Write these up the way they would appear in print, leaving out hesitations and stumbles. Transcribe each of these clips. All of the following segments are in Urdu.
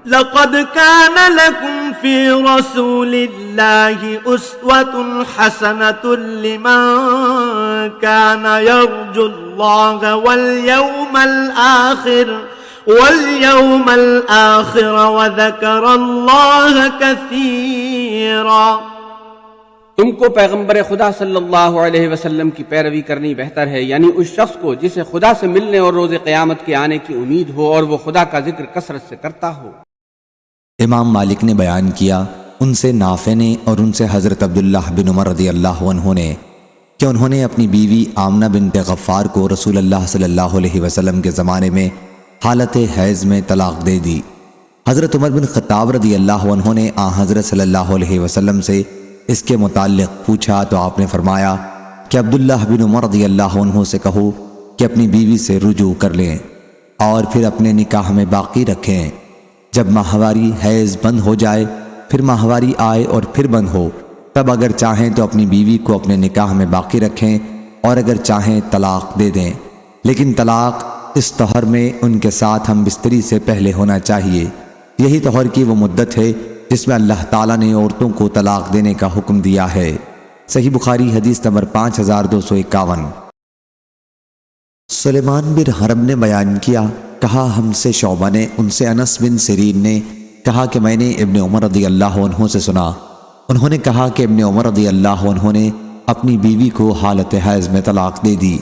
لقد كان لكم في رسول الله أسوة حسنة لمن كان يرجو الله واليوم الآخر وذكر الله كثيرا۔ تم کو پیغمبر خدا صلی اللہ علیہ وسلم کی پیروی کرنی بہتر ہے، یعنی اس شخص کو جسے خدا سے ملنے اور روز قیامت کے آنے کی امید ہو اور وہ خدا کا ذکر کثرت سے کرتا ہو۔ امام مالک نے بیان کیا، ان سے نافع نے اور ان سے حضرت عبداللہ بن عمر رضی اللہ عنہ نے، کہ انہوں نے اپنی بیوی آمنہ بنت غفار کو رسول اللہ صلی اللہ علیہ وسلم کے زمانے میں حالت حیض میں طلاق دے دی۔ حضرت عمر بن خطاب رضی اللہ عنہ نے حضرت صلی اللہ علیہ وسلم سے اس کے متعلق پوچھا تو آپ نے فرمایا کہ عبداللہ بن عمر رضی اللہ عنہ سے کہو کہ اپنی بیوی سے رجوع کر لیں اور پھر اپنے نکاح میں باقی رکھیں۔ جب ماہواری حیض بند ہو جائے، پھر ماہواری آئے اور پھر بند ہو، تب اگر چاہیں تو اپنی بیوی کو اپنے نکاح میں باقی رکھیں اور اگر چاہیں طلاق دے دیں، لیکن طلاق اس طہر میں ان کے ساتھ ہم بستری سے پہلے ہونا چاہیے۔ یہی طہر کی وہ مدت ہے جس میں اللہ تعالیٰ نے عورتوں کو طلاق دینے کا حکم دیا ہے۔ صحیح بخاری حدیث نمبر 5251۔ سلیمان بن حرب نے بیان کیا، کہا ہم سے شعبہ نے، ان سے انس بن سیرین نے کہا کہ میں نے ابن عمر رضی اللہ عنہ سے سنا، انہوں نے کہا کہ ابن عمر رضی اللہ عنہ نے اپنی بیوی کو حالت حیض میں طلاق دے دی۔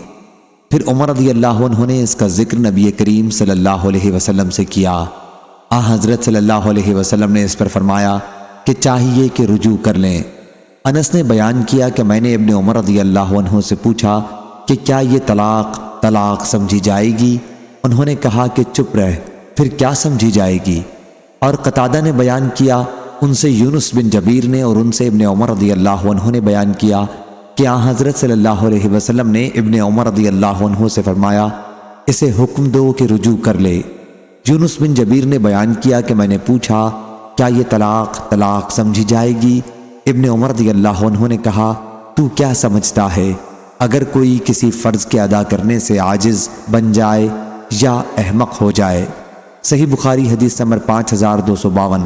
پھر عمر رضی اللہ عنہ نے اس کا ذکر نبی کریم صلی اللہ علیہ وسلم سے کیا۔ حضرت صلی اللہ علیہ وسلم نے اس پر فرمایا کہ چاہیے کہ رجوع کر لیں۔ انس نے بیان کیا کہ میں نے ابن عمر رضی اللہ عنہ سے پوچھا کہ کیا یہ طلاق سمجھی جائے گی؟ انہوں نے کہا کہ چپ رہ، پھر کیا سمجھی جائے گی؟ اور قتادہ نے بیان کیا، ان سے یونس بن جبیر نے اور ان سے ابن عمر رضی اللہ عنہ نے بیان کیا کہ حضرت صلی اللہ علیہ وسلم نے ابن عمر رضی اللہ عنہ سے فرمایا اسے حکم دو کہ رجوع کر لے۔ یونس بن جبیر نے بیان کیا کہ میں نے پوچھا کیا یہ طلاق سمجھی جائے گی؟ ابن عمر رضی اللہ عنہ نے کہا تو کیا سمجھتا ہے؟ اگر کوئی کسی فرض کے ادا کرنے سے عاجز بن جائے یا احمق ہو جائے۔ صحیح بخاری حدیث نمبر 5252۔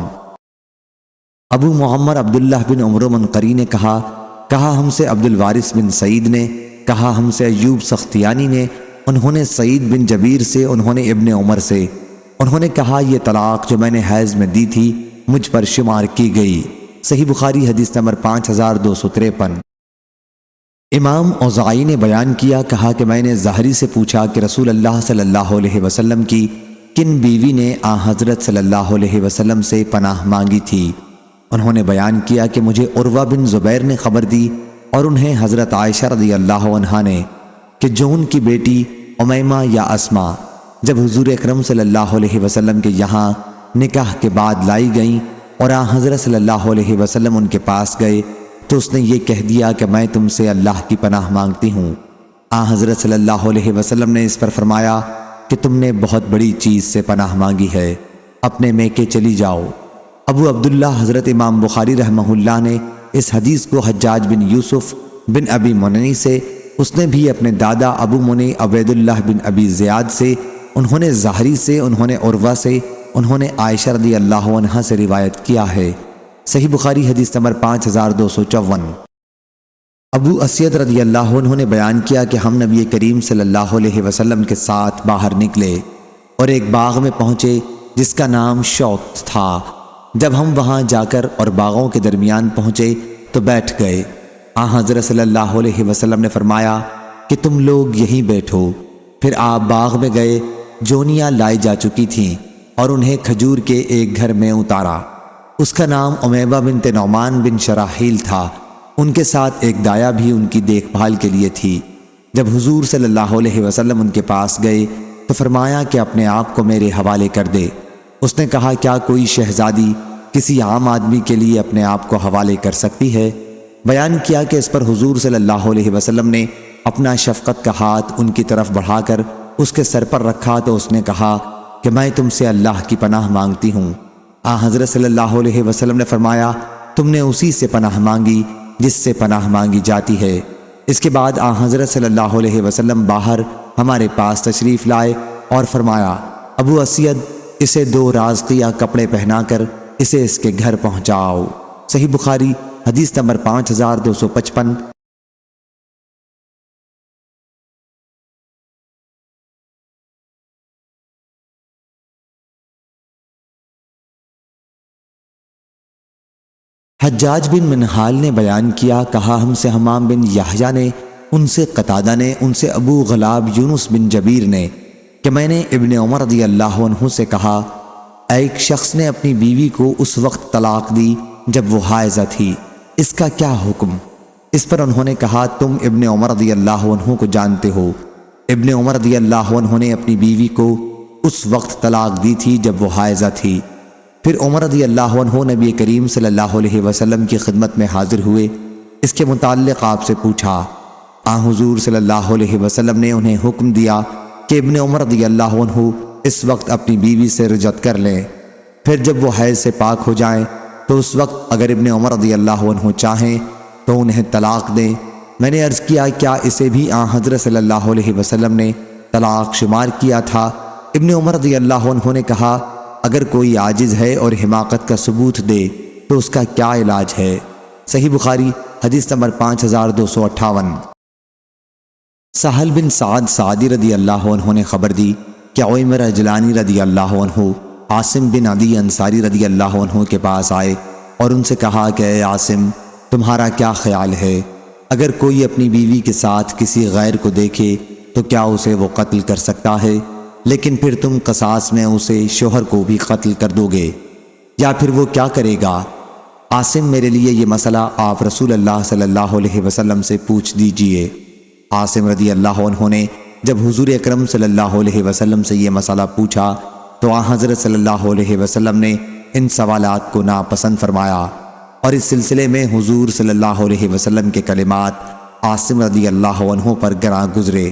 ابو محمد عبداللہ بن عمرو منقری نے کہا ہم سے عبد الوارث بن سعید نے، کہا ہم سے ایوب سختیانی نے، انہوں نے سعید بن جبیر سے، انہوں نے ابن عمر سے، انہوں نے کہا یہ طلاق جو میں نے حیض میں دی تھی مجھ پر شمار کی گئی۔ صحیح بخاری حدیث نمبر 5253۔ امام اوزاعی نے بیان کیا، کہا کہ میں نے زہری سے پوچھا کہ رسول اللہ صلی اللہ علیہ وسلم کی کن بیوی نے حضرت صلی اللہ علیہ وسلم سے پناہ مانگی تھی؟ انہوں نے بیان کیا کہ مجھے عروہ بن زبیر نے خبر دی اور انہیں حضرت عائشہ رضی اللہ عنہا نے کہ جو ان کی بیٹی امیمہ یا اسما جب حضور اکرم صلی اللہ علیہ وسلم کے یہاں نکاح کے بعد لائی گئیں اور حضرت صلی اللہ علیہ وسلم ان کے پاس گئے تو اس نے یہ کہہ دیا کہ میں تم سے اللہ کی پناہ مانگتی ہوں۔ حضرت صلی اللہ علیہ وسلم نے اس پر فرمایا کہ تم نے بہت بڑی چیز سے پناہ مانگی ہے، اپنے میکے چلی جاؤ۔ ابو عبداللہ حضرت امام بخاری رحمہ اللہ نے اس حدیث کو حجاج بن یوسف بن ابی منی سے، اس نے بھی اپنے دادا ابو منی عبید اللہ بن ابی زیاد سے، انہوں نے زہری سے، انہوں نے عروہ سے، انہوں نے عائشہ رضی اللہ عنہا سے روایت کیا ہے۔ صحیح بخاری حدیث نمبر 5254۔ ابو اسید رضی اللہ عنہ نے بیان کیا کہ ہم نبی کریم صلی اللہ علیہ وسلم کے ساتھ باہر نکلے اور ایک باغ میں پہنچے جس کا نام شوت تھا۔ جب ہم وہاں جا کر اور باغوں کے درمیان پہنچے تو بیٹھ گئے۔ حضرت صلی اللہ علیہ وسلم نے فرمایا کہ تم لوگ یہیں بیٹھو۔ پھر آپ باغ میں گئے، جونیاں لائی جا چکی تھیں اور انہیں کھجور کے ایک گھر میں اتارا۔ اس کا نام امیبہ بنت نعمان بن شراحیل تھا۔ ان کے ساتھ ایک دایا بھی ان کی دیکھ بھال کے لیے تھی۔ جب حضور صلی اللہ علیہ وسلم ان کے پاس گئے تو فرمایا کہ اپنے آپ کو میرے حوالے کر دے۔ اس نے کہا کیا کوئی شہزادی کسی عام آدمی کے لیے اپنے آپ کو حوالے کر سکتی ہے؟ بیان کیا کہ اس پر حضور صلی اللہ علیہ وسلم نے اپنا شفقت کا ہاتھ ان کی طرف بڑھا کر اس کے سر پر رکھا تو اس نے کہا کہ میں تم سے اللہ کی پناہ مانگتی ہوں۔ حضرت صلی اللہ علیہ وسلم نے فرمایا تم نے اسی سے پناہ مانگی جس سے پناہ مانگی جاتی ہے۔ اس کے بعد حضرت صلی اللہ علیہ وسلم باہر ہمارے پاس تشریف لائے اور فرمایا ابو اسید اسے 2 رازقیہ کپڑے پہنا کر اسے اس کے گھر پہنچاؤ۔ صحیح بخاری حدیث نمبر 5255۔ حجاج بن منہال نے بیان کیا، کہا ہم سے حمام بن یحییٰ نے، ان سے قتادہ نے، ان سے ابو غلاب یونس بن جبیر نے کہ میں نے ابن عمر رضی اللہ عنہ سے کہا، ایک شخص نے اپنی بیوی کو اس وقت طلاق دی جب وہ حائضہ تھی، اس کا کیا حکم؟ اس پر انہوں نے کہا، تم ابن عمر رضی اللہ عنہ کو جانتے ہو۔ ابن عمر رضی اللہ عنہ نے اپنی بیوی کو اس وقت طلاق دی تھی جب وہ حائضہ تھی۔ پھر عمر رضی اللہ عنہ نبی کریم صلی اللہ علیہ وسلم کی خدمت میں حاضر ہوئے، اس کے متعلق آپ سے پوچھا۔ حضور صلی اللہ علیہ وسلم نے انہیں حکم دیا کہ ابن عمر رضی اللہ عنہ اس وقت اپنی بیوی سے رجعت کر لیں، پھر جب وہ حیض سے پاک ہو جائیں تو اس وقت اگر ابن عمر رضی اللہ عنہ چاہیں تو انہیں طلاق دیں۔ میں نے عرض کیا، کیا اسے بھی حضرت صلی اللہ علیہ وسلم نے طلاق شمار کیا تھا؟ ابن عمر رضی اللہ عنہ نے کہا، اگر کوئی عاجز ہے اور حماقت کا ثبوت دے تو اس کا کیا علاج ہے؟ صحیح بخاری حدیث نمبر 5258۔ سہل بن سعد سعدی رضی اللہ عنہ نے خبر دی کہ عویمر اجلانی رضی اللہ عنہ عاصم بن عدی انصاری رضی اللہ عنہ کے پاس آئے اور ان سے کہا کہ اے عاصم، تمہارا کیا خیال ہے؟ اگر کوئی اپنی بیوی کے ساتھ کسی غیر کو دیکھے تو کیا اسے وہ قتل کر سکتا ہے؟ لیکن پھر تم قصاص میں اسے شوہر کو بھی قتل کر دو گے، یا پھر وہ کیا کرے گا؟ عاصم، میرے لیے یہ مسئلہ آپ رسول اللہ صلی اللہ علیہ وسلم سے پوچھ دیجئے۔ عاصم رضی اللہ عنہ نے جب حضور اکرم صلی اللہ علیہ وسلم سے یہ مسئلہ پوچھا تو حضرت صلی اللہ علیہ وسلم نے ان سوالات کو ناپسند فرمایا، اور اس سلسلے میں حضور صلی اللہ علیہ وسلم کے کلمات عاصم رضی اللہ عنہ پر گراں گزرے۔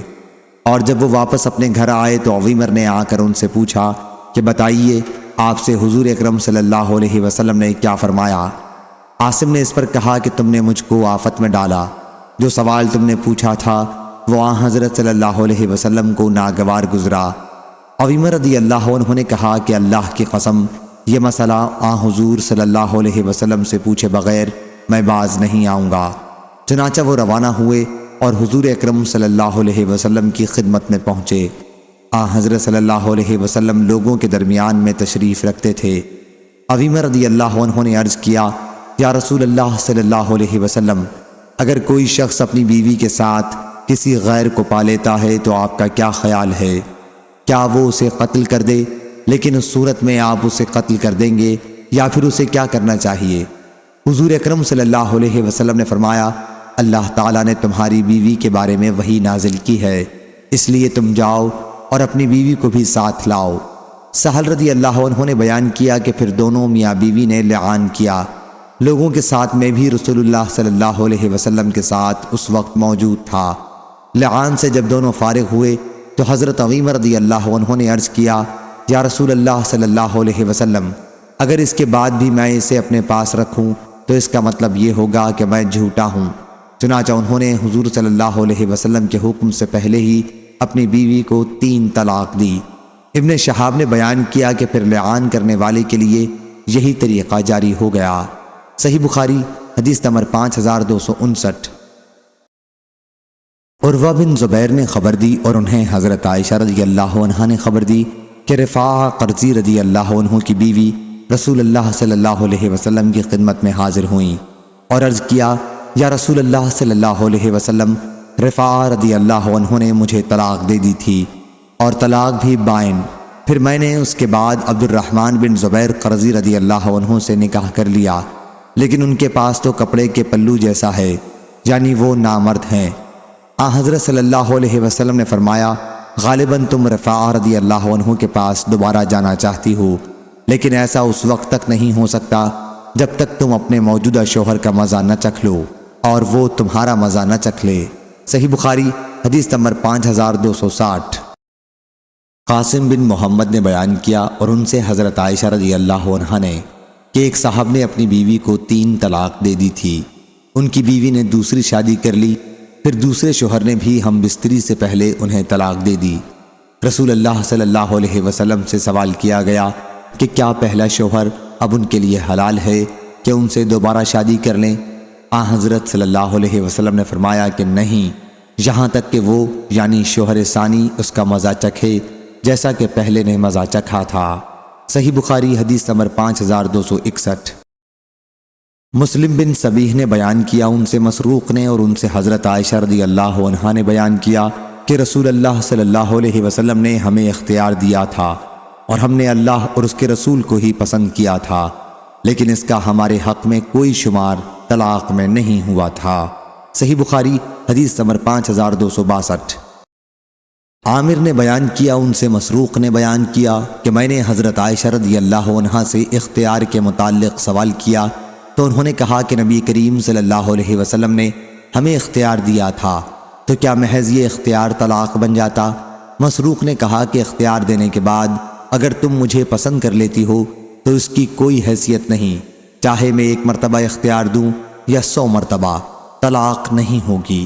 اور جب وہ واپس اپنے گھر آئے تو عویمر نے آ کر ان سے پوچھا کہ بتائیے، آپ سے حضور اکرم صلی اللہ علیہ وسلم نے کیا فرمایا؟ عاصم نے اس پر کہا کہ تم نے مجھ کو آفت میں ڈالا، جو سوال تم نے پوچھا تھا وہ حضرت صلی اللہ علیہ وسلم کو ناگوار گزرا۔ عویمر رضی اللہ عنہ نے کہا کہ اللہ کی قسم، یہ مسئلہ حضور صلی اللہ علیہ وسلم سے پوچھے بغیر میں باز نہیں آؤں گا۔ چنانچہ وہ روانہ ہوئے اور حضور اکرم صلی اللہ علیہ وسلم کی خدمت میں پہنچے۔ حضرت صلی اللہ علیہ وسلم لوگوں کے درمیان میں تشریف رکھتے تھے۔ عویمر رضی اللہ عنہ نے عرض کیا، یا رسول اللہ صلی اللہ علیہ وسلم، اگر کوئی شخص اپنی بیوی کے ساتھ کسی غیر کو پا لیتا ہے تو آپ کا کیا خیال ہے؟ کیا وہ اسے قتل کر دے؟ لیکن اس صورت میں آپ اسے قتل کر دیں گے یا پھر اسے کیا کرنا چاہیے؟ حضور اکرم صلی اللہ علیہ وسلم نے فرمایا، اللہ تعالیٰ نے تمہاری بیوی کے بارے میں وحی نازل کی ہے، اس لیے تم جاؤ اور اپنی بیوی کو بھی ساتھ لاؤ۔ سہل رضی اللہ عنہ نے بیان کیا کہ پھر دونوں میاں بیوی نے لعان کیا۔ لوگوں کے ساتھ میں بھی رسول اللہ صلی اللہ علیہ وسلم کے ساتھ اس وقت موجود تھا۔ لعان سے جب دونوں فارغ ہوئے تو حضرت عویمر رضی اللہ عنہ نے عرض کیا، یا رسول اللہ صلی اللہ علیہ وسلم، اگر اس کے بعد بھی میں اسے اپنے پاس رکھوں تو اس کا مطلب یہ ہوگا کہ میں جھوٹا ہوں۔ چنانچہ انہوں نے حضور صلی اللہ علیہ وسلم کے حکم سے پہلے ہی اپنی بیوی کو 3 طلاق دی۔ ابن شہاب نے بیان کیا کہ پھر لعان کرنے والے کے لیے یہی طریقہ جاری ہو گیا۔ صحیح بخاری حدیث نمبر 5259۔ عروہ بن زبیر نے خبر دی اور انہیں حضرت عائشہ رضی اللہ عنہا نے خبر دی کہ رفاعہ قرظی رضی اللہ عنہ کی بیوی رسول اللہ صلی اللہ علیہ وسلم کی خدمت میں حاضر ہوئیں اور عرض کیا، یا رسول اللہ صلی اللہ علیہ وسلم، رفاعہ رضی اللہ عنہ نے مجھے طلاق دے دی تھی اور طلاق بھی بائن۔ پھر میں نے اس کے بعد عبد الرحمن بن زبیر قرظی رضی اللہ عنہ سے نکاح کر لیا، لیکن ان کے پاس تو کپڑے کے پلو جیسا ہے، یعنی وہ نامرد ہیں۔ حضرت صلی اللہ علیہ وسلم نے فرمایا، غالباً تم رفاعہ رضی اللہ عنہ کے پاس دوبارہ جانا چاہتی ہو، لیکن ایسا اس وقت تک نہیں ہو سکتا جب تک تم اپنے موجودہ شوہر کا مزہ نہ چکھ لو اور وہ تمہارا مزہ نہ چکھ لے۔ صحیح بخاری حدیث نمبر 5260۔ قاسم بن محمد نے بیان کیا اور ان سے حضرت عائشہ رضی اللہ عنہا نے کہ ایک صاحب نے اپنی بیوی کو 3 طلاق دے دی تھی۔ ان کی بیوی نے دوسری شادی کر لی، پھر دوسرے شوہر نے بھی ہم بستری سے پہلے انہیں طلاق دے دی۔ رسول اللہ صلی اللہ علیہ وسلم سے سوال کیا گیا کہ کیا پہلا شوہر اب ان کے لیے حلال ہے کہ ان سے دوبارہ شادی کر لیں؟ حضرت صلی اللہ علیہ وسلم نے فرمایا کہ نہیں، یہاں تک کہ وہ یعنی شوہر ثانی اس کا مزہ چکھے جیسا کہ پہلے نے مزہ چکھا تھا۔ صحیح بخاری حدیث نمبر 5261۔ مسلم بن سبیح نے بیان کیا، ان سے مسروق نے اور ان سے حضرت عائشہ رضی اللہ عنہا نے بیان کیا کہ رسول اللہ صلی اللہ علیہ وسلم نے ہمیں اختیار دیا تھا اور ہم نے اللہ اور اس کے رسول کو ہی پسند کیا تھا، لیکن اس کا ہمارے حق میں کوئی شمار طلاق میں نہیں ہوا تھا۔ صحیح بخاری حدیث نمبر 5262۔ عامر نے بیان کیا، ان سے مسروق نے بیان کیا کہ میں نے حضرت عائشہ رضی اللہ عنہا سے اختیار کے متعلق سوال کیا تو انہوں نے کہا کہ نبی کریم صلی اللہ علیہ وسلم نے ہمیں اختیار دیا تھا، تو کیا محض یہ اختیار طلاق بن جاتا؟ مسروق نے کہا کہ اختیار دینے کے بعد اگر تم مجھے پسند کر لیتی ہو تو اس کی کوئی حیثیت نہیں، چاہے میں 1 مرتبہ اختیار دوں یا 100 مرتبہ، طلاق نہیں ہوگی۔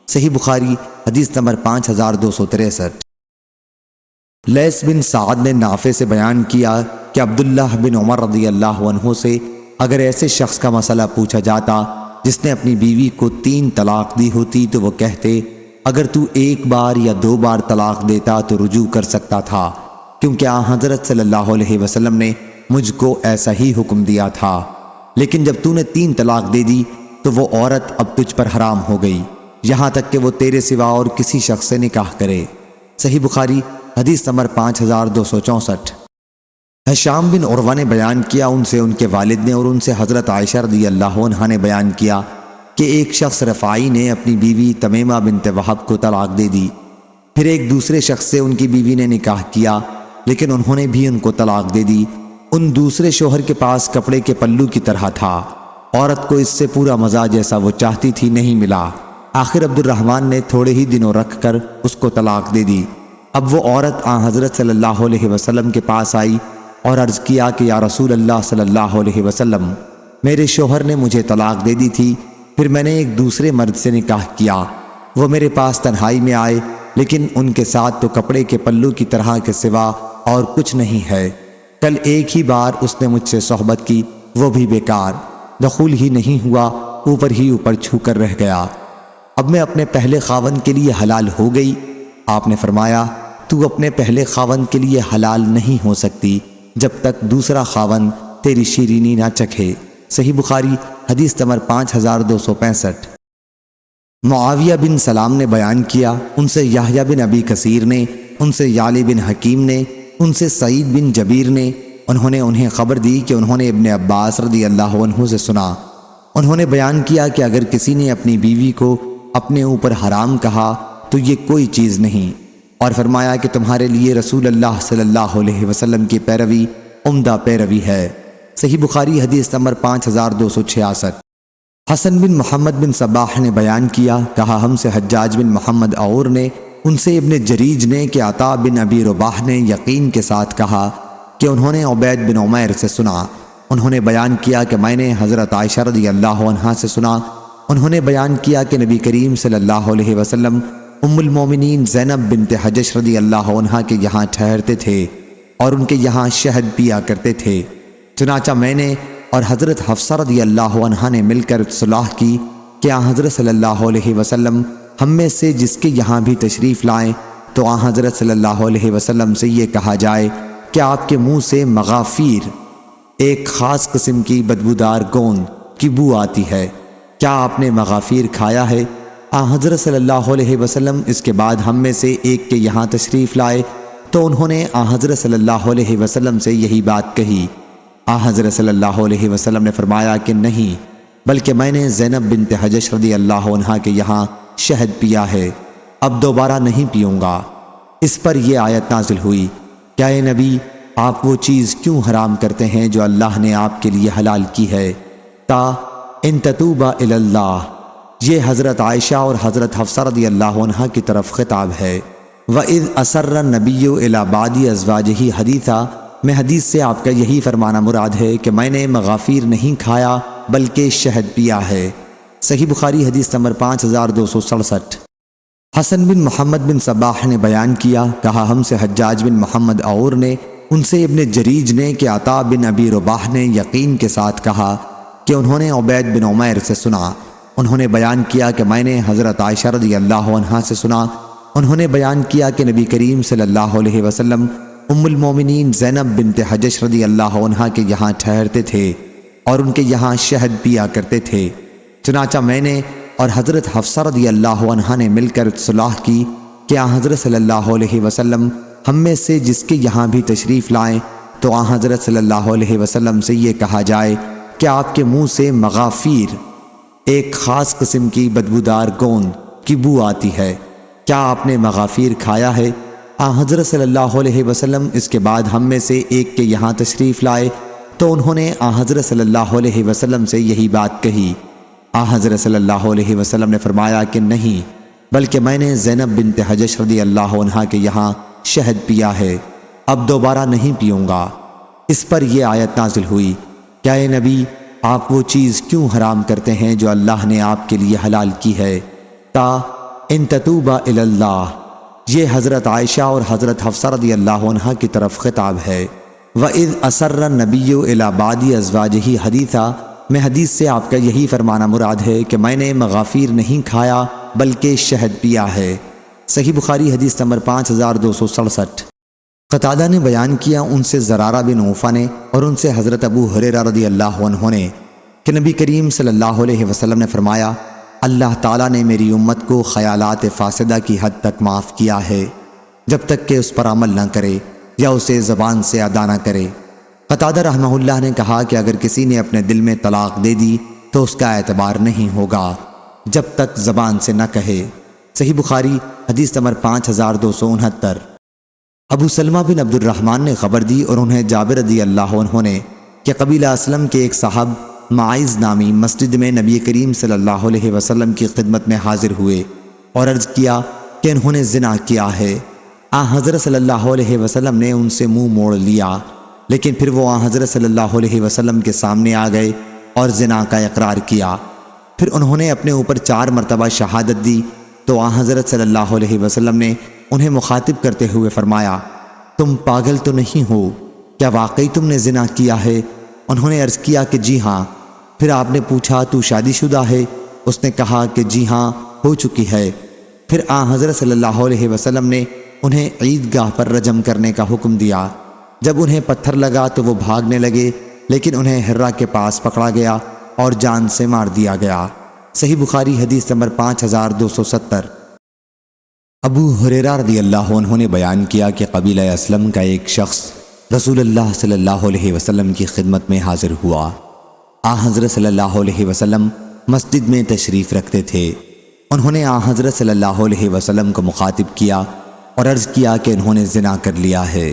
صحیح بخاری حدیث نمبر 5263۔ لیث بن سعد نے نافع سے بیان کیا کہ عبداللہ بن عمر رضی اللہ عنہ سے اگر ایسے شخص کا مسئلہ پوچھا جاتا جس نے اپنی بیوی کو 3 طلاق دی ہوتی تو وہ کہتے اگر تو 1 بار یا 2 بار طلاق دیتا تو رجوع کر سکتا تھا، کیونکہ حضرت صلی اللہ علیہ وسلم نے مجھ کو ایسا ہی حکم دیا تھا، لیکن جب تو نے 3 طلاق دے دی تو وہ عورت اب تجھ پر حرام ہو گئی، یہاں تک کہ وہ تیرے سوا اور کسی شخص سے نکاح کرے۔ صحیح بخاری حدیث نمبر 5264۔ ہشام بن عروہ نے بیان کیا، ان سے ان کے والد نے اور ان سے حضرت عائشہ رضی اللہ عنہا نے بیان کیا کہ ایک شخص رفاعی نے اپنی بیوی تمیمہ بنت وہب کو طلاق دے دی، پھر ایک دوسرے شخص سے ان کی بیوی نے نکاح کیا لیکن انہوں نے بھی ان کو طلاق دے دی۔ ان دوسرے شوہر کے پاس کپڑے کے پلو کی طرح تھا، عورت کو اس سے پورا مزہ جیسا وہ چاہتی تھی نہیں ملا، آخر عبد الرحمن نے تھوڑے ہی دنوں رکھ کر اس کو طلاق دے دی۔ اب وہ عورت حضرت صلی اللہ علیہ وسلم کے پاس آئی اور عرض کیا کہ یا رسول اللہ صلی اللہ علیہ وسلم، میرے شوہر نے مجھے طلاق دے دی تھی، پھر میں نے ایک دوسرے مرد سے نکاح کیا، وہ میرے پاس تنہائی میں آئے لیکن ان کے ساتھ تو کپڑے کے پلو کی طرح کے سوا اور کچھ نہیں ہے، کل ایک ہی بار اس نے مجھ سے صحبت کی، وہ بھی بیکار، دخول ہی نہیں ہوا، اوپر ہی اوپر چھو کر رہ گیا، اب میں اپنے پہلے خاوند کے لیے حلال ہو گئی؟ آپ نے فرمایا تو اپنے پہلے خاوند کے لیے حلال نہیں ہو سکتی جب تک دوسرا خاوند تیری شیرینی نہ چکھے۔ صحیح بخاری حدیث نمبر 5265۔ معاویہ بن سلام نے بیان کیا، ان سے یحییٰ بن ابی کثیر نے، ان سے یعلی بن حکیم نے، ان سے سعید بن جبیر نے، انہوں نے انہیں خبر دی کہ انہوں نے ابن عباس رضی اللہ عنہ سے سنا، انہوں نے بیان کیا کہ اگر کسی نے اپنی بیوی کو اپنے اوپر حرام کہا تو یہ کوئی چیز نہیں، اور فرمایا کہ تمہارے لیے رسول اللہ صلی اللہ علیہ وسلم کی پیروی عمدہ پیروی ہے۔ صحیح بخاری حدیث نمبر 5266۔ حسن بن محمد بن صباح نے بیان کیا، کہا ہم سے حجاج بن محمد عور نے، ان سے ابن جریج نے کہ عطا بن ابی رباح نے یقین کے ساتھ کہا کہ انہوں نے عبید بن عمیر سے سنا، انہوں نے بیان کیا کہ میں نے حضرت عائشہ رضی اللہ عنہا سے سنا، انہوں نے بیان کیا کہ نبی کریم صلی اللہ علیہ وسلم ام المومنین زینب بنت حجش رضی اللہ عنہا کے یہاں ٹھہرتے تھے اور ان کے یہاں شہد پیا کرتے تھے، چنانچہ میں نے اور حضرت حفصہ رضی اللہ عنہا نے مل کر صلاح کی کہ حضرت صلی اللہ علیہ وسلم ہم میں سے جس کے یہاں بھی تشریف لائیں تو حضرت صلی اللہ علیہ وسلم سے یہ کہا جائے کہ آپ کے منہ سے مغافیر، ایک خاص قسم کی بدبودار گوند کی بو آتی ہے، کیا آپ نے مغافیر کھایا ہے؟ حضرت صلی اللہ علیہ وسلم اس کے بعد ہم میں سے ایک کے یہاں تشریف لائے تو انہوں نے حضرت صلی اللہ علیہ وسلم سے یہی بات کہی، حضرت صلی اللہ علیہ وسلم نے فرمایا کہ نہیں، بلکہ میں نے زینب بنت حجش رضی اللہ عنہا کے یہاں شہد پیا ہے، اب دوبارہ نہیں پیوں گا۔ اس پر یہ آیت نازل ہوئی، کیا اے نبی آپ وہ چیز کیوں حرام کرتے ہیں جو اللہ نے آپ کے لیے حلال کی ہے؟ تا ان تتوبا الی اللہ، یہ حضرت عائشہ اور حضرت حفصہ رضی اللہ عنہا کی طرف خطاب ہے۔ وَإِذْ أَسَرَّ النَّبِيُّ إِلَى بَعْضِ أَزْوَاجِهِ حَدِيثًا، میں حدیث سے آپ کا یہی فرمانا مراد ہے کہ میں نے مغافیر نہیں کھایا بلکہ شہد پیا ہے۔ صحیح بخاری حدیث نمبر 5267۔ حسن بن محمد بن صباح نے بیان کیا، کہا ہم سے حجاج بن محمد اور نے، ان سے ابن جریج نے کہ عطا بن ابی رباح نے یقین کے ساتھ کہا کہ انہوں نے عبید بن عمیر سے سنا، انہوں نے بیان کیا کہ میں نے حضرت عائشہ رضی اللہ عنہا سے سنا، انہوں نے بیان کیا کہ نبی کریم صلی اللہ علیہ وسلم ام المومنین زینب بنت حجش رضی اللہ عنہا کے یہاں ٹھہرتے تھے اور ان کے یہاں شہد پیا کرتے تھے، چنانچہ میں نے اور حضرت حفصہ رضی اللہ عنہا نے مل کر صلاح کی کہ آن حضرت صلی اللہ علیہ وسلم ہم میں سے جس کے یہاں بھی تشریف لائیں تو آن حضرت صلی اللہ علیہ وسلم سے یہ کہا جائے کہ آپ کے منہ سے مغافیر، ایک خاص قسم کی بدبودار گوند کی بو آتی ہے، کیا آپ نے مغافیر کھایا ہے؟ آن حضرت صلی اللہ علیہ وسلم اس کے بعد ہم میں سے ایک کے یہاں تشریف لائے تو انہوں نے آن حضرت صلی اللہ علیہ وسلم سے یہی بات کہی۔ آن حضرت صلی اللہ علیہ وسلم نے فرمایا کہ نہیں، بلکہ میں نے زینب بنت حجش رضی اللہ عنہا کے یہاں شہد پیا ہے، اب دوبارہ نہیں پیوں گا۔ اس پر یہ آیت نازل ہوئی، کیا اے نبی آپ وہ چیز کیوں حرام کرتے ہیں جو اللہ نے آپ کے لیے حلال کی ہے؟ تا ان تتوبا الی اللہ، یہ حضرت عائشہ اور حضرت حفصہ رضی اللہ عنہا کی طرف خطاب ہے۔ وَإِذْ أَسَرَّ النَّبِيُّ إِلَى بَعْضِ أَزْوَاجِهِ حدیثًا، میں حدیث سے آپ کا یہی فرمانا مراد ہے کہ میں نے مغافیر نہیں کھایا بلکہ شہد پیا ہے۔ صحیح بخاری حدیث نمبر 5267۔ قتادہ نے بیان کیا ان سے زرارہ بن عوفہ نے اور ان سے حضرت ابو ہریرہ رضی اللہ عنہ نے کہ نبی کریم صلی اللہ علیہ وسلم نے فرمایا، اللہ تعالیٰ نے میری امت کو خیالات فاسدہ کی حد تک معاف کیا ہے جب تک کہ اس پر عمل نہ کرے یا اسے زبان سے ادا نہ کرے۔ قتادہ رحمہ اللہ نے کہا کہ اگر کسی نے اپنے دل میں طلاق دے دی تو اس کا اعتبار نہیں ہوگا جب تک زبان سے نہ کہے۔ صحیح بخاری حدیث نمبر 5269۔ ابو سلمہ بن عبد الرحمن نے خبر دی اور انہیں جابر رضی اللہ عنہ نے کہ قبیلہ اسلم کے ایک صاحب معاذ نامی مسجد میں نبی کریم صلی اللہ علیہ وسلم کی خدمت میں حاضر ہوئے اور عرض کیا کہ انہوں نے زنا کیا ہے۔ آن حضرت صلی اللہ علیہ وسلم نے ان سے منہ موڑ لیا، لیکن پھر وہ آن حضرت صلی اللہ علیہ وسلم کے سامنے آ گئے اور زنا کا اقرار کیا۔ پھر انہوں نے اپنے اوپر 4 مرتبہ شہادت دی تو آن حضرت صلی اللہ علیہ وسلم نے انہیں مخاطب کرتے ہوئے فرمایا، تم پاگل تو نہیں ہو؟ کیا واقعی تم نے زنا کیا ہے؟ انہوں نے عرض کیا کہ جی ہاں۔ پھر آپ نے پوچھا تو شادی شدہ ہے؟ اس نے کہا کہ جی ہاں ہو چکی ہے۔ پھر آن حضرت صلی اللہ علیہ وسلم نے انہیں عیدگاہ پر رجم کرنے کا حکم دیا۔ جب انہیں پتھر لگا تو وہ بھاگنے لگے، لیکن انہیں ہرہ کے پاس پکڑا گیا اور جان سے مار دیا گیا۔ صحیح بخاری حدیث نمبر 5270۔ ابو ہریرہ رضی اللہ عنہ نے بیان کیا کہ قبیلہ اسلم کا ایک شخص رسول اللہ صلی اللہ علیہ وسلم کی خدمت میں حاضر ہوا۔ آن حضرت صلی اللہ علیہ وسلم مسجد میں تشریف رکھتے تھے۔ انہوں نے آن حضرت صلی اللہ علیہ وسلم کو مخاطب کیا اور عرض کیا کہ انہوں نے زنا کر لیا ہے۔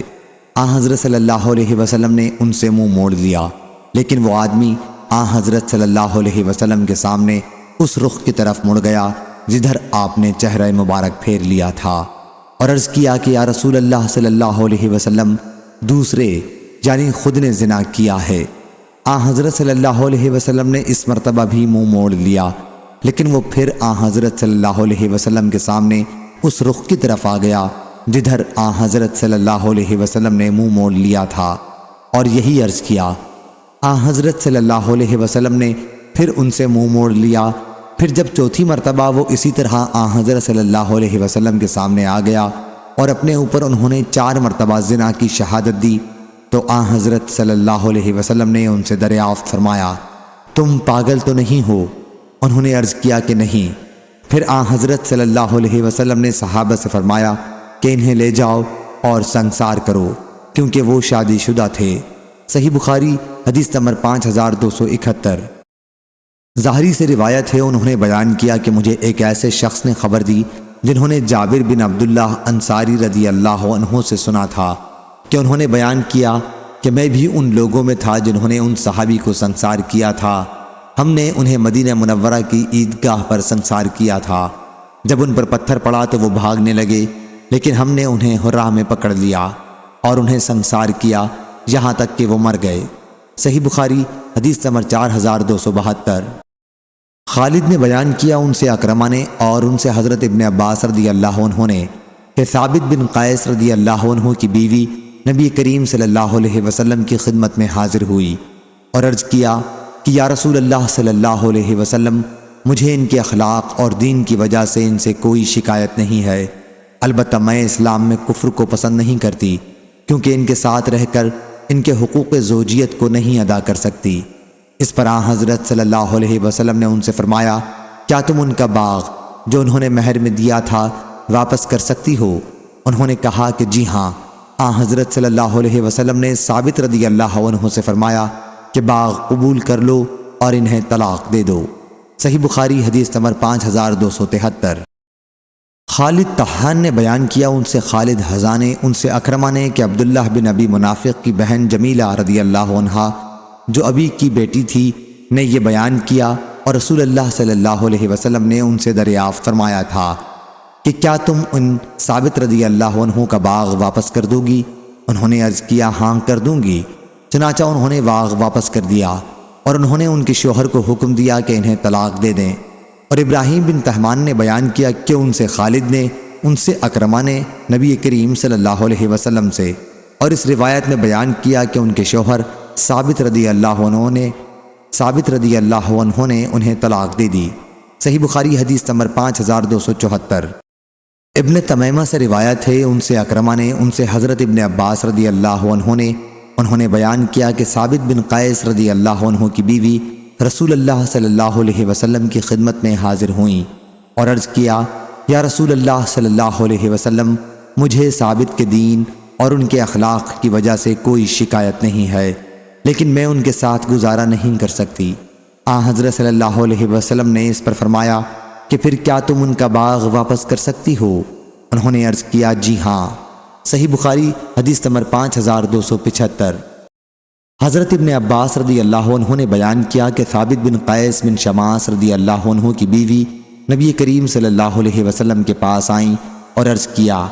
آن حضرت صلی اللہ علیہ وسلم نے ان سے منہ موڑ لیا، لیکن وہ آدمی آن حضرت صلی اللہ علیہ وسلم کے سامنے اس رخ کی طرف مڑ گیا جدھر آپ نے چہرہ مبارک پھیر لیا تھا اور عرض کیا کہ یا رسول اللہ صلی اللہ علیہ وسلم، دوسرے یعنی خود نے زنا کیا ہے۔ آن حضرت صلی اللہ علیہ وسلم نے اس مرتبہ بھی منہ موڑ لیا، لیکن وہ پھر آن حضرت صلی اللہ علیہ وسلم کے سامنے اس رخ کی طرف آ گیا جدھر آن حضرت صلی اللہ علیہ وسلم نے منہ موڑ لیا تھا اور یہی عرض کیا۔ آن حضرت صلی اللہ علیہ وسلم نے پھر ان سے منہ موڑ لیا۔ پھر جب چوتھی مرتبہ وہ اسی طرح آن حضرت صلی اللہ علیہ وسلم کے سامنے آ گیا اور اپنے اوپر انہوں نے 4 مرتبہ زنا کی شہادت دی تو آن حضرت صلی اللہ علیہ وسلم نے ان سے دریافت فرمایا، تم پاگل تو نہیں ہو؟ انہوں نے عرض کیا کہ نہیں۔ پھر آن حضرت صلی اللہ علیہ وسلم نے صحابہ سے فرمایا کہ انہیں لے جاؤ اور سنسار کرو، کیونکہ وہ شادی شدہ تھے۔ صحیح بخاری حدیث نمبر 5271۔ ظاہری سے روایت ہے، انہوں نے بیان کیا کہ مجھے ایک ایسے شخص نے خبر دی جنہوں نے جابر بن عبداللہ انصاری رضی اللہ عنہ سے سنا تھا کہ انہوں نے بیان کیا کہ میں بھی ان لوگوں میں تھا جنہوں نے ان صحابی کو سنسار کیا تھا۔ ہم نے انہیں مدینہ منورہ کی عیدگاہ پر سنسار کیا تھا۔ جب ان پر پتھر پڑا تو وہ بھاگنے لگے، لیکن ہم نے انہیں ہرہ میں پکڑ لیا اور انہیں سنسار کیا یہاں تک کہ وہ مر گئے۔ صحیح بخاری حدیث نمبر 4272۔ خالد نے بیان کیا ان سے اکرمہ نے اور ان سے حضرت ابن عباس رضی اللہ عنہ نے کہ ثابت بن قیس رضی اللہ عنہ کی بیوی نبی کریم صلی اللہ علیہ وسلم کی خدمت میں حاضر ہوئی اور عرض کیا کہ یا رسول اللہ صلی اللہ علیہ وسلم، مجھے ان کے اخلاق اور دین کی وجہ سے ان سے کوئی شکایت نہیں ہے، البتہ میں اسلام میں کفر کو پسند نہیں کرتی، کیونکہ ان کے ساتھ رہ کر ان کے حقوق زوجیت کو نہیں ادا کر سکتی۔ اس پر آن حضرت صلی اللہ علیہ وسلم نے ان سے فرمایا، کیا تم ان کا باغ جو انہوں نے مہر میں دیا تھا واپس کر سکتی ہو؟ انہوں نے کہا کہ جی ہاں۔ آن حضرت صلی اللہ علیہ وسلم نے ثابت رضی اللہ عنہ سے فرمایا کہ باغ قبول کر لو اور انہیں طلاق دے دو۔ صحیح بخاری حدیث نمبر 5273۔ خالد طحان نے بیان کیا ان سے خالد حذا نے ان سے اکرمہ نے کہ عبداللہ بن ابی منافق کی بہن جمیلہ رضی اللہ عنہا جو ابی کی بیٹی تھی نے یہ بیان کیا اور رسول اللہ صلی اللہ علیہ وسلم نے ان سے دریافت فرمایا تھا کہ کیا تم ان ثابت رضی اللہ عنہ کا باغ واپس کر دو گی؟ انہوں نے عرض کیا ہاں کر دوں گی۔ چنانچہ انہوں نے باغ واپس کر دیا اور انہوں نے ان کے شوہر کو حکم دیا کہ انہیں طلاق دے دیں۔ اور ابراہیم بن تہمان نے بیان کیا کہ ان سے خالد نے ان سے اکرمہ نے نبی کریم صلی اللہ علیہ وسلم سے، اور اس روایت میں بیان کیا کہ ان کے شوہر ثابت رضی اللہ عنہ نے انہیں طلاق دے دی۔ صحیح بخاری حدیث نمبر 5274۔ ابن تمیمہ سے روایت ہے ان سے اکرمہ نے ان سے حضرت ابن عباس رضی اللہ عنہ نے انہوں نے بیان کیا کہ ثابت بن قیس رضی اللہ عنہ کی بیوی رسول اللہ صلی اللہ علیہ وسلم کی خدمت میں حاضر ہوئیں اور عرض کیا یا رسول اللہ صلی اللہ علیہ وسلم، مجھے ثابت کے دین اور ان کے اخلاق کی وجہ سے کوئی شکایت نہیں ہے، لیکن میں ان کے ساتھ گزارا نہیں کر سکتی۔ آن حضرت صلی اللہ علیہ وسلم نے اس پر فرمایا کہ پھر کیا تم ان کا باغ واپس کر سکتی ہو؟ انہوں نے عرض کیا جی ہاں۔ صحیح بخاری حدیث نمبر 5275۔ حضرت ابن عباس رضی اللہ عنہ نے بیان کیا کہ ثابت بن قیس بن شماس رضی اللہ عنہ کی بیوی نبی کریم صلی اللہ علیہ وسلم کے پاس آئیں اور عرض کیا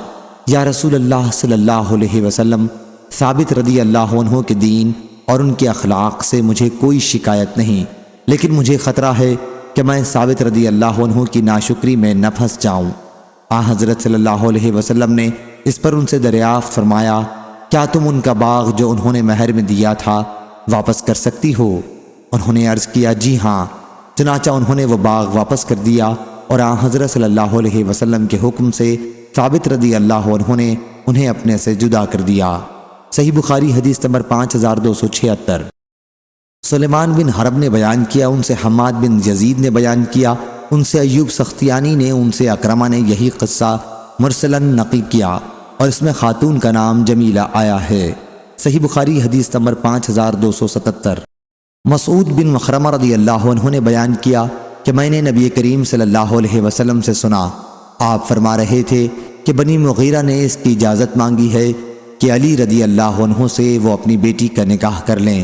یا رسول اللہ صلی اللہ علیہ وسلم، ثابت رضی اللہ عنہ کے دین اور ان کے اخلاق سے مجھے کوئی شکایت نہیں، لیکن مجھے خطرہ ہے کہ میں ثابت رضی اللہ عنہ کی ناشکری میں نہ پھنس جاؤں۔ آن حضرت صلی اللہ علیہ وسلم نے اس پر ان سے دریافت فرمایا کیا تم ان کا باغ جو انہوں نے مہر میں دیا تھا واپس کر سکتی ہو؟ انہوں نے عرض کیا جی ہاں۔ چنانچہ انہوں نے وہ باغ واپس کر دیا اور آن حضرت صلی اللہ علیہ وسلم کے حکم سے ثابت رضی اللہ عنہ نے انہیں اپنے سے جدا کر دیا۔ صحیح بخاری حدیث نمبر 5276۔ سلیمان بن حرب نے بیان کیا ان سے حماد بن یزید نے بیان کیا ان سے ایوب سختیانی نے ان سے اکرمہ نے یہی قصہ مرسلاً نقل کیا اور اس میں خاتون کا نام جمیلہ آیا ہے۔ صحیح بخاری حدیث نمبر 5277۔ مسعود بن مخرمہ رضی اللہ عنہ نے بیان کیا کہ میں نے نبی کریم صلی اللہ علیہ وسلم سے سنا، آپ فرما رہے تھے کہ بنی مغیرہ نے اس کی اجازت مانگی ہے کہ علی رضی اللہ عنہ سے وہ اپنی بیٹی کا نکاح کر لیں،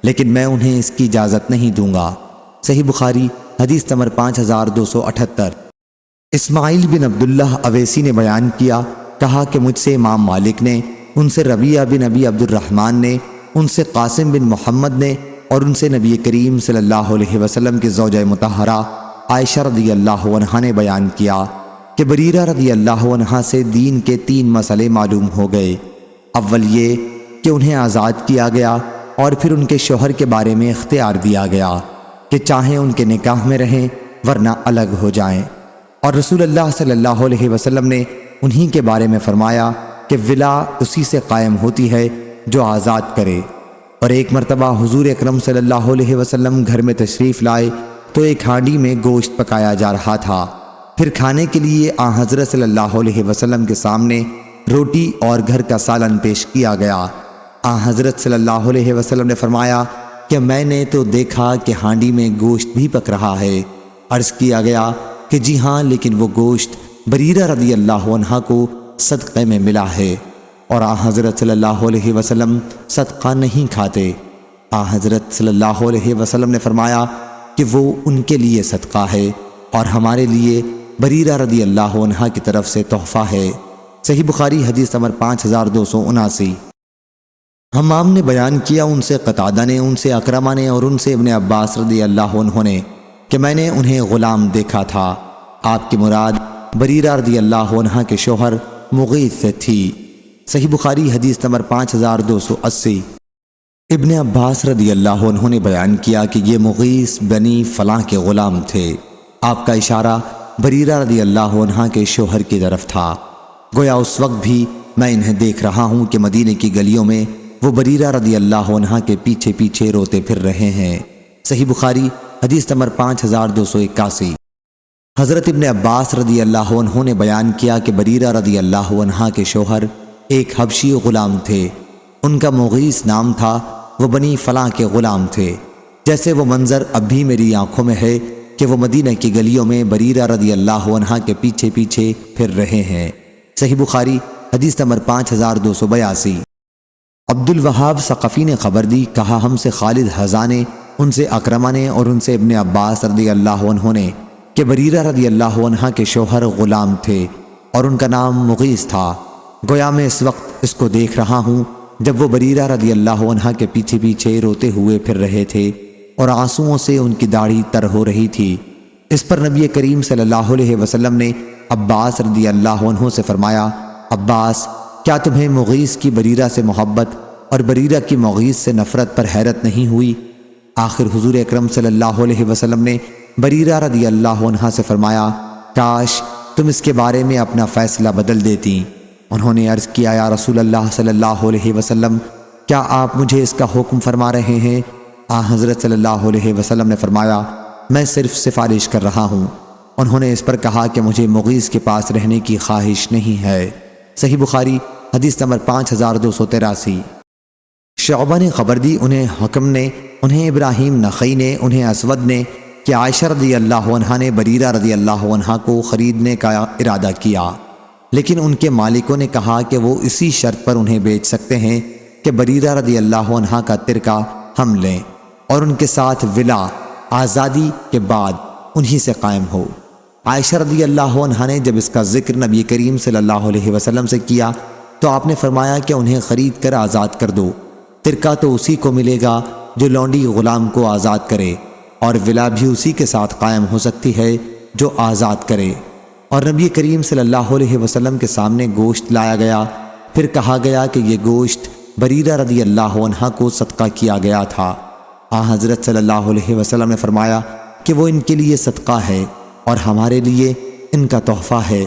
لیکن میں انہیں اس کی اجازت نہیں دوں گا۔ صحیح بخاری حدیث نمبر 5278۔ اسماعیل بن عبداللہ اویسی نے بیان کیا، کہا کہ مجھ سے امام مالک نے، ان سے ربیعہ بن ابی عبد الرحمن نے، ان سے قاسم بن محمد نے اور ان سے نبی کریم صلی اللہ علیہ وسلم کی زوجہ مطہرہ عائشہ رضی اللہ عنہا نے بیان کیا کہ بریرہ رضی اللہ عنہا سے دین کے 3 مسئلے معلوم ہو گئے۔ اول یہ کہ انہیں آزاد کیا گیا اور پھر ان کے شوہر کے بارے میں اختیار دیا گیا کہ چاہیں ان کے نکاح میں رہیں ورنہ الگ ہو جائیں، اور رسول اللہ صلی اللہ علیہ وسلم نے انہی کے بارے میں فرمایا کہ ولا اسی سے قائم ہوتی ہے جو آزاد کرے۔ اور ایک مرتبہ حضور اکرم صلی اللہ علیہ وسلم گھر میں تشریف لائے تو ایک ہانڈی میں گوشت پکایا جا رہا تھا، پھر کھانے کے لیے آن حضرت صلی اللہ علیہ وسلم کے سامنے روٹی اور گھر کا سالن پیش کیا گیا۔ آن حضرت صلی اللہ علیہ وسلم نے فرمایا کہ میں نے تو دیکھا کہ ہانڈی میں گوشت بھی پک رہا ہے۔ عرض کیا گیا کہ جی ہاں، لیکن وہ گوشت بریرہ رضی اللہ عنہا کو صدقے میں ملا ہے، اور آن حضرت صلی اللہ علیہ وسلم صدقہ نہیں کھاتے۔ آن حضرت صلی اللہ علیہ وسلم نے فرمایا کہ وہ ان کے لیے صدقہ ہے اور ہمارے لیے بریرہ رضی اللہ عنہا کی طرف سے تحفہ ہے۔ صحیح بخاری حدیث نمبر 5279۔ حمام نے بیان کیا ان سے قتادہ نے، ان سے اکرمہ نے اور ان سے ابن عباس رضی اللہ عنہ نے کہ میں نے انہیں غلام دیکھا تھا۔ آپ کی مراد بریرہ رضی اللہ عنہا کے شوہر مغیث سے تھی۔ صحیح بخاری حدیث نمبر 5280۔ ابن عباس رضی اللہ عنہ نے بیان کیا کہ یہ مغیث بنی فلاں کے غلام تھے۔ آپ کا اشارہ بریرہ رضی اللہ عنہا کے شوہر کی طرف تھا۔ گویا اس وقت بھی میں انہیں دیکھ رہا ہوں کہ مدینے کی گلیوں میں وہ بریرہ رضی اللہ عنہا کے پیچھے پیچھے روتے پھر رہے ہیں۔ صحیح بخاری حدیث نمبر 5281۔ حضرت ابن عباس رضی اللہ عنہ نے بیان کیا کہ بریرہ رضی اللہ عنہا کے شوہر ایک حبشی غلام تھے، ان کا مغیث نام تھا، وہ بنی فلاں کے غلام تھے۔ جیسے وہ منظر اب بھی میری آنکھوں میں ہے کہ وہ مدینہ کی گلیوں میں بریرہ رضی اللہ عنہا کے پیچھے پیچھے پھر رہے ہیں۔ صحیح بخاری حدیث نمبر 5282۔ عبد الوہاب ثقفی نے خبر دی، کہا ہم سے خالد حذا نے، ان سے اکرمہ نے اور ان سے ابن عباس رضی اللہ عنہ نے کہ بریرہ رضی اللہ عنہا کے شوہر غلام تھے اور ان کا نام مغیث تھا۔ گویا میں اس وقت اس کو دیکھ رہا ہوں جب وہ بریرہ رضی اللہ عنہا کے پیچھے پیچھے روتے ہوئے پھر رہے تھے اور آنسوؤں سے ان کی داڑھی تر ہو رہی تھی۔ اس پر نبی کریم صلی اللہ علیہ وسلم نے عباس رضی اللہ عنہ سے فرمایا، عباس کیا تمہیں مغیث کی بریرہ سے محبت اور بریرہ کی مغیث سے نفرت پر حیرت نہیں ہوئی؟ آخر حضور اکرم صلی اللہ علیہ وسلم نے بریرہ رضی اللہ عنہا سے فرمایا، کاش تم اس کے بارے میں اپنا فیصلہ بدل دیتی۔ انہوں نے عرض کیا، یا رسول اللہ صلی اللہ علیہ وسلم، کیا آپ مجھے اس کا حکم فرما رہے ہیں؟ حضرت صلی اللہ علیہ وسلم نے فرمایا، میں صرف سفارش کر رہا ہوں۔ انہوں نے اس پر کہا کہ مجھے مغیث کے پاس رہنے کی خواہش نہیں ہے۔ صحیح بخاری حدیث نمبر 5283۔ شعبہ نے خبر دی، انہیں حکم نے، انہیں ابراہیم نخعی نے، انہیں اسود نے کہ عائشہ رضی اللہ عنہا نے بریرہ رضی اللہ عنہا کو خریدنے کا ارادہ کیا، لیکن ان کے مالکوں نے کہا کہ وہ اسی شرط پر انہیں بیچ سکتے ہیں کہ بریرہ رضی اللہ عنہا کا ترکہ ہم لیں اور ان کے ساتھ ولا آزادی کے بعد انہی سے قائم ہو۔ عائشہ رضی اللہ عنہا نے جب اس کا ذکر نبی کریم صلی اللہ علیہ وسلم سے کیا تو آپ نے فرمایا کہ انہیں خرید کر آزاد کر دو، ترکہ تو اسی کو ملے گا جو لونڈی غلام کو آزاد کرے، اور ولا بھی اسی کے ساتھ قائم ہو سکتی ہے جو آزاد کرے۔ اور نبی کریم صلی اللہ علیہ وسلم کے سامنے گوشت لایا گیا، پھر کہا گیا کہ یہ گوشت بریرہ رضی اللہ عنہا کو صدقہ کیا گیا تھا۔ حضرت صلی اللہ علیہ وسلم نے فرمایا کہ وہ ان کے لیے صدقہ ہے اور ہمارے لیے ان کا تحفہ ہے۔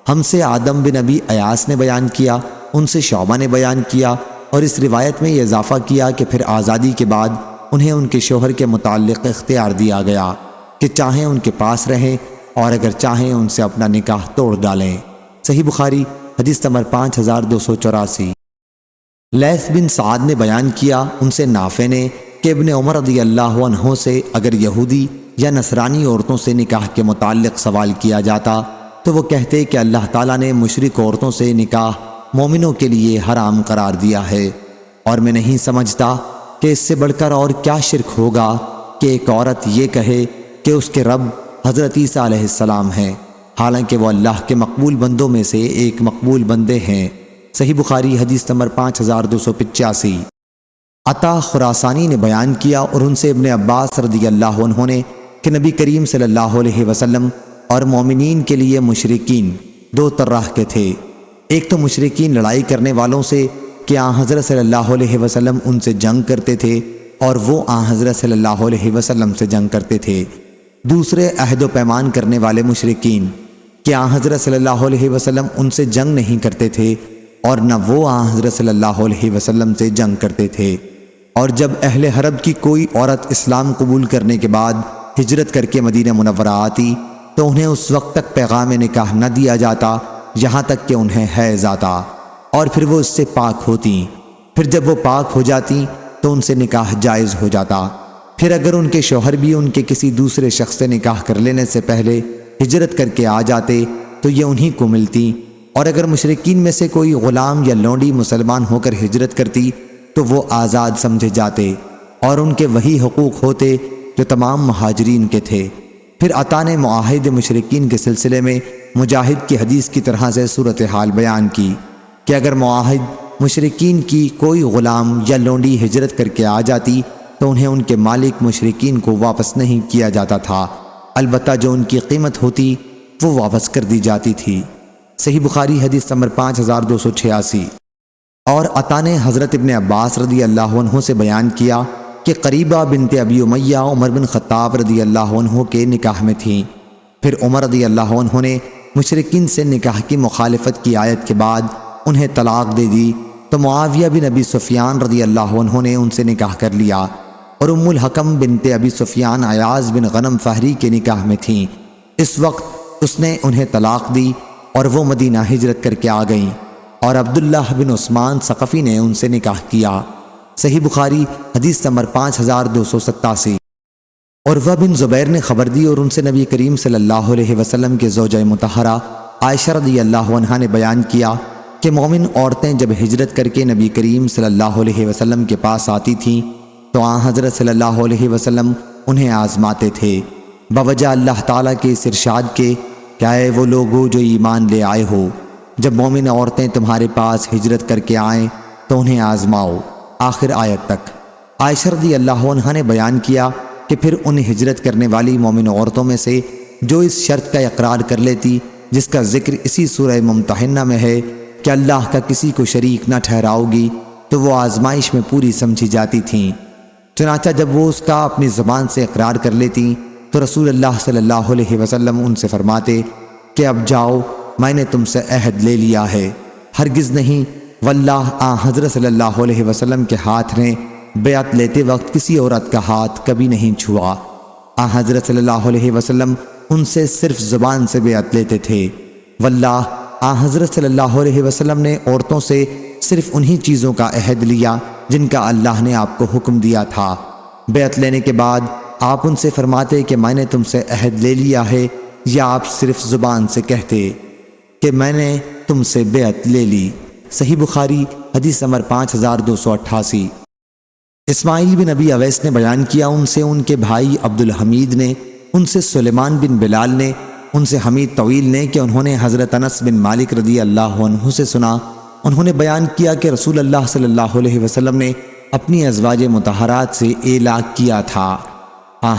ہم سے آدم بن ابی ایاس نے بیان کیا، ان سے شعبہ نے بیان کیا، اور اس روایت میں یہ اضافہ کیا کہ پھر آزادی کے بعد انہیں ان کے شوہر کے متعلق اختیار دیا گیا کہ چاہیں ان کے پاس رہیں اور اگر چاہیں ان سے اپنا نکاح توڑ ڈالیں۔ صحیح بخاری حدیث نمبر 5284۔ لیث بن سعد نے بیان کیا، ان سے نافع نے کہ ابن عمر رضی اللہ عنہ سے اگر یہودی یا نصرانی عورتوں سے نکاح کے متعلق سوال کیا جاتا تو وہ کہتے کہ اللہ تعالیٰ نے مشرک عورتوں سے نکاح مومنوں کے لیے حرام قرار دیا ہے، اور میں نہیں سمجھتا کہ اس سے بڑھ کر اور کیا شرک ہوگا کہ ایک عورت یہ کہے کہ اس کے رب حضرت عیسیٰ علیہ السلام ہیں، حالانکہ وہ اللہ کے مقبول بندوں میں سے ایک مقبول بندے ہیں۔ صحیح بخاری حدیث نمبر 5285۔ عطا خراسانی نے بیان کیا اور ان سے ابن عباس رضی اللہ عنہ نے کہ نبی کریم صلی اللہ علیہ وسلم اور مومنین کے لیے مشرکین دو طرح کے تھے، ایک تو مشرکین لڑائی کرنے والوں سے کہ حضرت صلی اللہ علیہ وسلم ان سے جنگ کرتے تھے اور وہ حضرت صلی اللہ علیہ وسلم سے جنگ کرتے تھے، دوسرے عہد و پیمان کرنے والے مشرکین کہ حضرت صلی اللہ علیہ وسلم ان سے جنگ نہیں کرتے تھے اور نہ وہ حضرت صلی اللہ علیہ وسلم سے جنگ کرتے تھے۔ اور جب اہل حرب کی کوئی عورت اسلام قبول کرنے کے بعد ہجرت کر کے مدینہ منورہ آتی تو انہیں اس وقت تک پیغام نکاح نہ دیا جاتا یہاں تک کہ انہیں حیض آتا، اور پھر وہ اس سے پاک ہوتیں، پھر جب وہ پاک ہو جاتی تو ان سے نکاح جائز ہو جاتا۔ پھر اگر ان کے شوہر بھی ان کے کسی دوسرے شخص سے نکاح کر لینے سے پہلے ہجرت کر کے آ جاتے تو یہ انہی کو ملتی، اور اگر مشرکین میں سے کوئی غلام یا لونڈی مسلمان ہو کر ہجرت کرتی تو وہ آزاد سمجھے جاتے اور ان کے وہی حقوق ہوتے جو تمام مہاجرین کے تھے۔ پھر عطا نے معاہد مشرکین کے سلسلے میں مجاہد کی حدیث کی طرح سے صورتحال بیان کی کہ اگر معاہد مشرکین کی کوئی غلام یا لونڈی ہجرت کر کے آ جاتی تو انہیں ان کے مالک مشرکین کو واپس نہیں کیا جاتا تھا، البتہ جو ان کی قیمت ہوتی وہ واپس کر دی جاتی تھی۔ صحیح بخاری حدیث نمبر 5286۔ اور عطا نے حضرت ابن عباس رضی اللہ عنہ سے بیان کیا کہ قریبہ بنت ابی امیہ عمر بن خطاب رضی اللہ عنہ کے نکاح میں تھیں۔ پھر عمر رضی اللہ عنہ نے مشرکین سے نکاح کی مخالفت کی آیت کے بعد انہیں طلاق دے دی تو معاویہ بن ابی سفیان رضی اللہ عنہ نے ان سے نکاح کر لیا، اور ام الحکم بنت ابی سفیان عیاض بن غنم فہری کے نکاح میں تھیں۔ اس وقت اس نے انہیں طلاق دی اور وہ مدینہ ہجرت کر کے آ گئیں، اور عبداللہ بن عثمان ثقفی نے ان سے نکاح کیا۔ صحیح بخاری حدیث نمبر 5287۔ عروہ بن زبیر نے خبر دی اور ان سے نبی کریم صلی اللہ علیہ وسلم کے زوجہ مطہرہ عائشہ رضی اللہ عنہا نے بیان کیا کہ مومن عورتیں جب ہجرت کر کے نبی کریم صلی اللہ علیہ وسلم کے پاس آتی تھیں تو آن حضرت صلی اللہ علیہ وسلم انہیں آزماتے تھے بوجہ اللہ تعالیٰ کے اس ارشاد کے کہ اے وہ لوگو جو ایمان لے آئے ہو، جب مومن عورتیں تمہارے پاس ہجرت کر کے آئیں تو انہیں آزماؤ، آخر آیت تک۔ عائشہ رضی اللہ عنہا نے بیان کیا کہ پھر ان ہجرت کرنے والی مومن عورتوں میں سے جو اس شرط کا اقرار کر لیتی جس کا ذکر اسی سورہ ممتحنہ میں ہے کہ اللہ کا کسی کو شریک نہ ٹھہراؤ گی، تو وہ آزمائش میں پوری سمجھی جاتی تھیں۔ چنانچہ جب وہ اس کا اپنی زبان سے اقرار کر لیتی تو رسول اللہ صلی اللہ علیہ وسلم ان سے فرماتے کہ اب جاؤ، میں نے تم سے عہد لے لیا ہے، ہرگز نہیں، واللہ آن حضرت صلی اللہ علیہ وسلم کے ہاتھ نے بیعت لیتے وقت کسی عورت کا ہاتھ کبھی نہیں چھوا۔ آن حضرت صلی اللہ علیہ وسلم ان سے صرف زبان سے بیعت لیتے تھے۔ واللہ آن حضرت صلی اللہ علیہ وسلم نے عورتوں سے صرف انہی چیزوں کا عہد لیا جن کا اللہ نے آپ کو حکم دیا تھا۔ بیعت لینے کے بعد آپ ان سے فرماتے کہ میں نے تم سے عہد لے لیا ہے، یا آپ صرف زبان سے کہتے کہ میں نے تم سے بیعت لے لی۔ صحیح بخاری حدیث نمبر 5288۔ اسماعیل بن ابی اویس نے بیان کیا ان سے ان کے بھائی عبد الحمید نے، ان سے سلیمان بن بلال نے، ان سے حمید طویل نے کہ انہوں نے حضرت انس بن مالک رضی اللہ عنہ سے سنا، انہوں نے بیان کیا کہ رسول اللہ صلی اللہ علیہ وسلم نے اپنی ازواج مطہرات سے اعلاق کیا تھا۔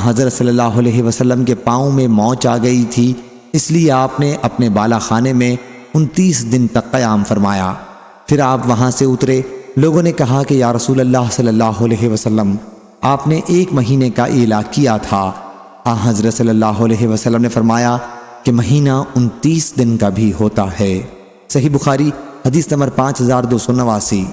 حضرت صلی اللہ علیہ وسلم کے پاؤں میں موچ آ گئی تھی، اس لیے آپ نے اپنے بالا خانے میں 29 دن تک قیام فرمایا۔ پھر آپ وہاں سے اترے، لوگوں نے کہا کہ یا رسول اللہ صلی اللہ علیہ وسلم، آپ نے 1 مہینے کا اعلاق کیا تھا۔ حضرت صلی اللہ علیہ وسلم نے فرمایا کہ مہینہ 29 دن کا بھی ہوتا ہے۔ صحیح بخاری حدیث نمبر 5289۔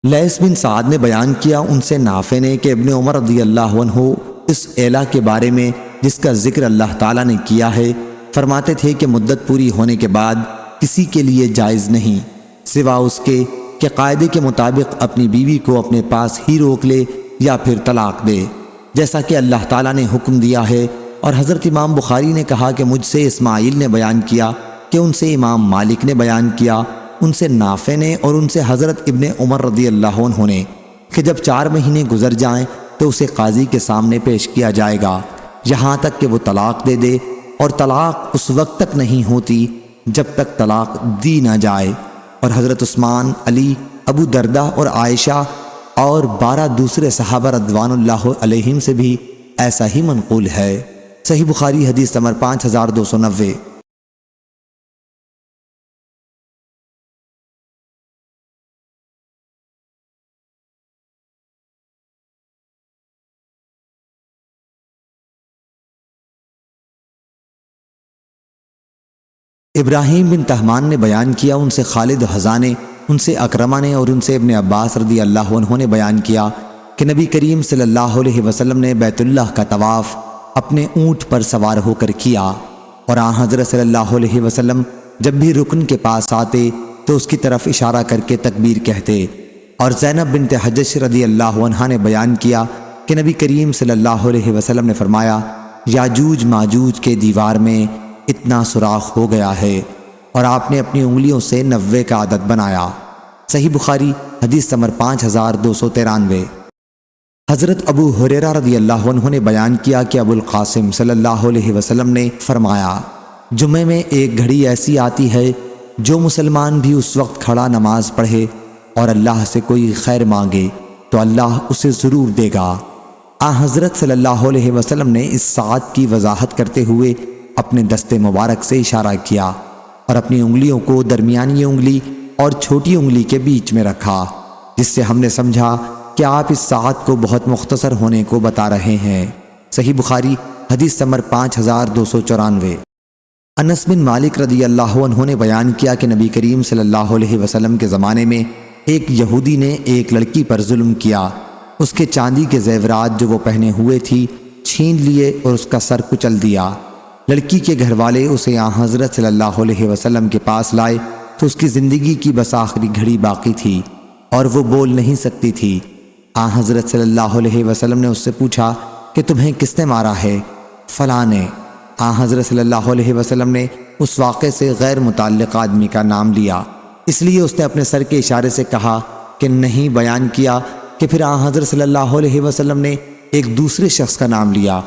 لیث بن سعد نے بیان کیا ان سے نافع نے کہ ابن عمر رضی اللہ عنہ اس اعلاق کے بارے میں جس کا ذکر اللہ تعالیٰ نے کیا ہے فرماتے تھے کہ مدت پوری ہونے کے بعد کسی کے لیے جائز نہیں سوا اس کے کہ قاعدے کے مطابق اپنی بیوی کو اپنے پاس ہی روک لے یا پھر طلاق دے، جیسا کہ اللہ تعالیٰ نے حکم دیا ہے۔ اور حضرت امام بخاری نے کہا کہ مجھ سے اسماعیل نے بیان کیا کہ ان سے امام مالک نے بیان کیا، ان سے نافع نے اور ان سے حضرت ابن عمر رضی اللہ عنہ نے کہ جب 4 مہینے گزر جائیں تو اسے قاضی کے سامنے پیش کیا جائے گا یہاں تک کہ وہ طلاق دے دے، اور طلاق اس وقت تک نہیں ہوتی جب تک طلاق دی نہ جائے۔ اور حضرت عثمان، علی، ابو دردہ اور عائشہ اور 12 دوسرے صحابہ رضوان اللہ علیہم سے بھی ایسا ہی منقول ہے۔ صحیح بخاری حدیث نمبر 5290۔ ابراہیم بن تہمان نے بیان کیا ان سے خالد حزانے، ان سے اکرمہ نے اور ان سے ابن عباس رضی اللہ عنہ نے بیان کیا کہ نبی کریم صلی اللہ علیہ وسلم نے بیت اللہ کا طواف اپنے اونٹ پر سوار ہو کر کیا، اور آن حضرت صلی اللہ علیہ وسلم جب بھی رکن کے پاس آتے تو اس کی طرف اشارہ کر کے تکبیر کہتے۔ اور زینب بنت حجش رضی اللہ عنہا نے بیان کیا کہ نبی کریم صلی اللہ علیہ وسلم نے فرمایا یاجوج ماجوج کے دیوار میں اتنا سوراخ ہو گیا ہے، اور آپ نے اپنی انگلیوں سے 90 کا عدد بنایا۔ صحیح بخاری حدیث نمبر 5293۔ حضرت ابو ہریرہ رضی اللہ عنہ نے بیان کیا کہ ابو القاسم صلی اللہ علیہ وسلم نے فرمایا جمعے میں ایک گھڑی ایسی آتی ہے جو مسلمان بھی اس وقت کھڑا نماز پڑھے اور اللہ سے کوئی خیر مانگے تو اللہ اسے ضرور دے گا، حضرت صلی اللہ علیہ وسلم نے اس ساعت کی وضاحت کرتے ہوئے اپنے دست مبارک سے اشارہ کیا اور اپنی انگلیوں کو درمیانی انگلی اور چھوٹی انگلی کے بیچ میں رکھا، جس سے ہم نے سمجھا کہ آپ اس ساعت کو بہت مختصر ہونے کو بتا رہے ہیں۔ صحیح بخاری حدیث نمبر 5294۔ انس بن مالک رضی اللہ عنہ نے بیان کیا کہ نبی کریم صلی اللہ علیہ وسلم کے زمانے میں ایک یہودی نے ایک لڑکی پر ظلم کیا، اس کے چاندی کے زیورات جو وہ پہنے ہوئے تھی چھین لیے اور اس کا سر کچل دیا۔ لڑکی کے گھر والے اسے حضرت صلی اللہ علیہ وسلم کے پاس لائے تو اس کی زندگی کی بس آخری گھڑی باقی تھی اور وہ بول نہیں سکتی تھی۔ حضرت صلی اللہ علیہ وسلم نے اس سے پوچھا کہ تمہیں کس نے مارا ہے؟ فلاں نے۔ حضرت صلی اللہ علیہ وسلم نے اس واقعے سے غیر متعلق آدمی کا نام لیا، اس لیے اس نے اپنے سر کے اشارے سے کہا کہ نہیں بیان کیا کہ پھر حضرت صلی اللہ علیہ وسلم نے ایک دوسرے شخص کا نام لیا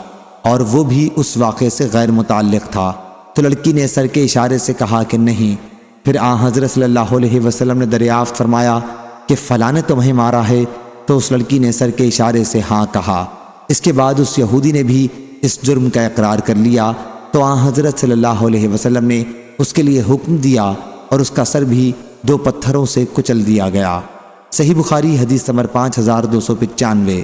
اور وہ بھی اس واقعے سے غیر متعلق تھا، تو لڑکی نے سر کے اشارے سے کہا کہ نہیں۔ پھر حضرت صلی اللہ علیہ وسلم نے دریافت فرمایا کہ فلاں نے تمہیں مارا ہے؟ تو اس لڑکی نے سر کے اشارے سے ہاں کہا۔ اس کے بعد اس یہودی نے بھی اس جرم کا اقرار کر لیا تو حضرت صلی اللہ علیہ وسلم نے اس کے لیے حکم دیا اور اس کا سر بھی 2 پتھروں سے کچل دیا گیا۔ صحیح بخاری حدیث نمبر 5295۔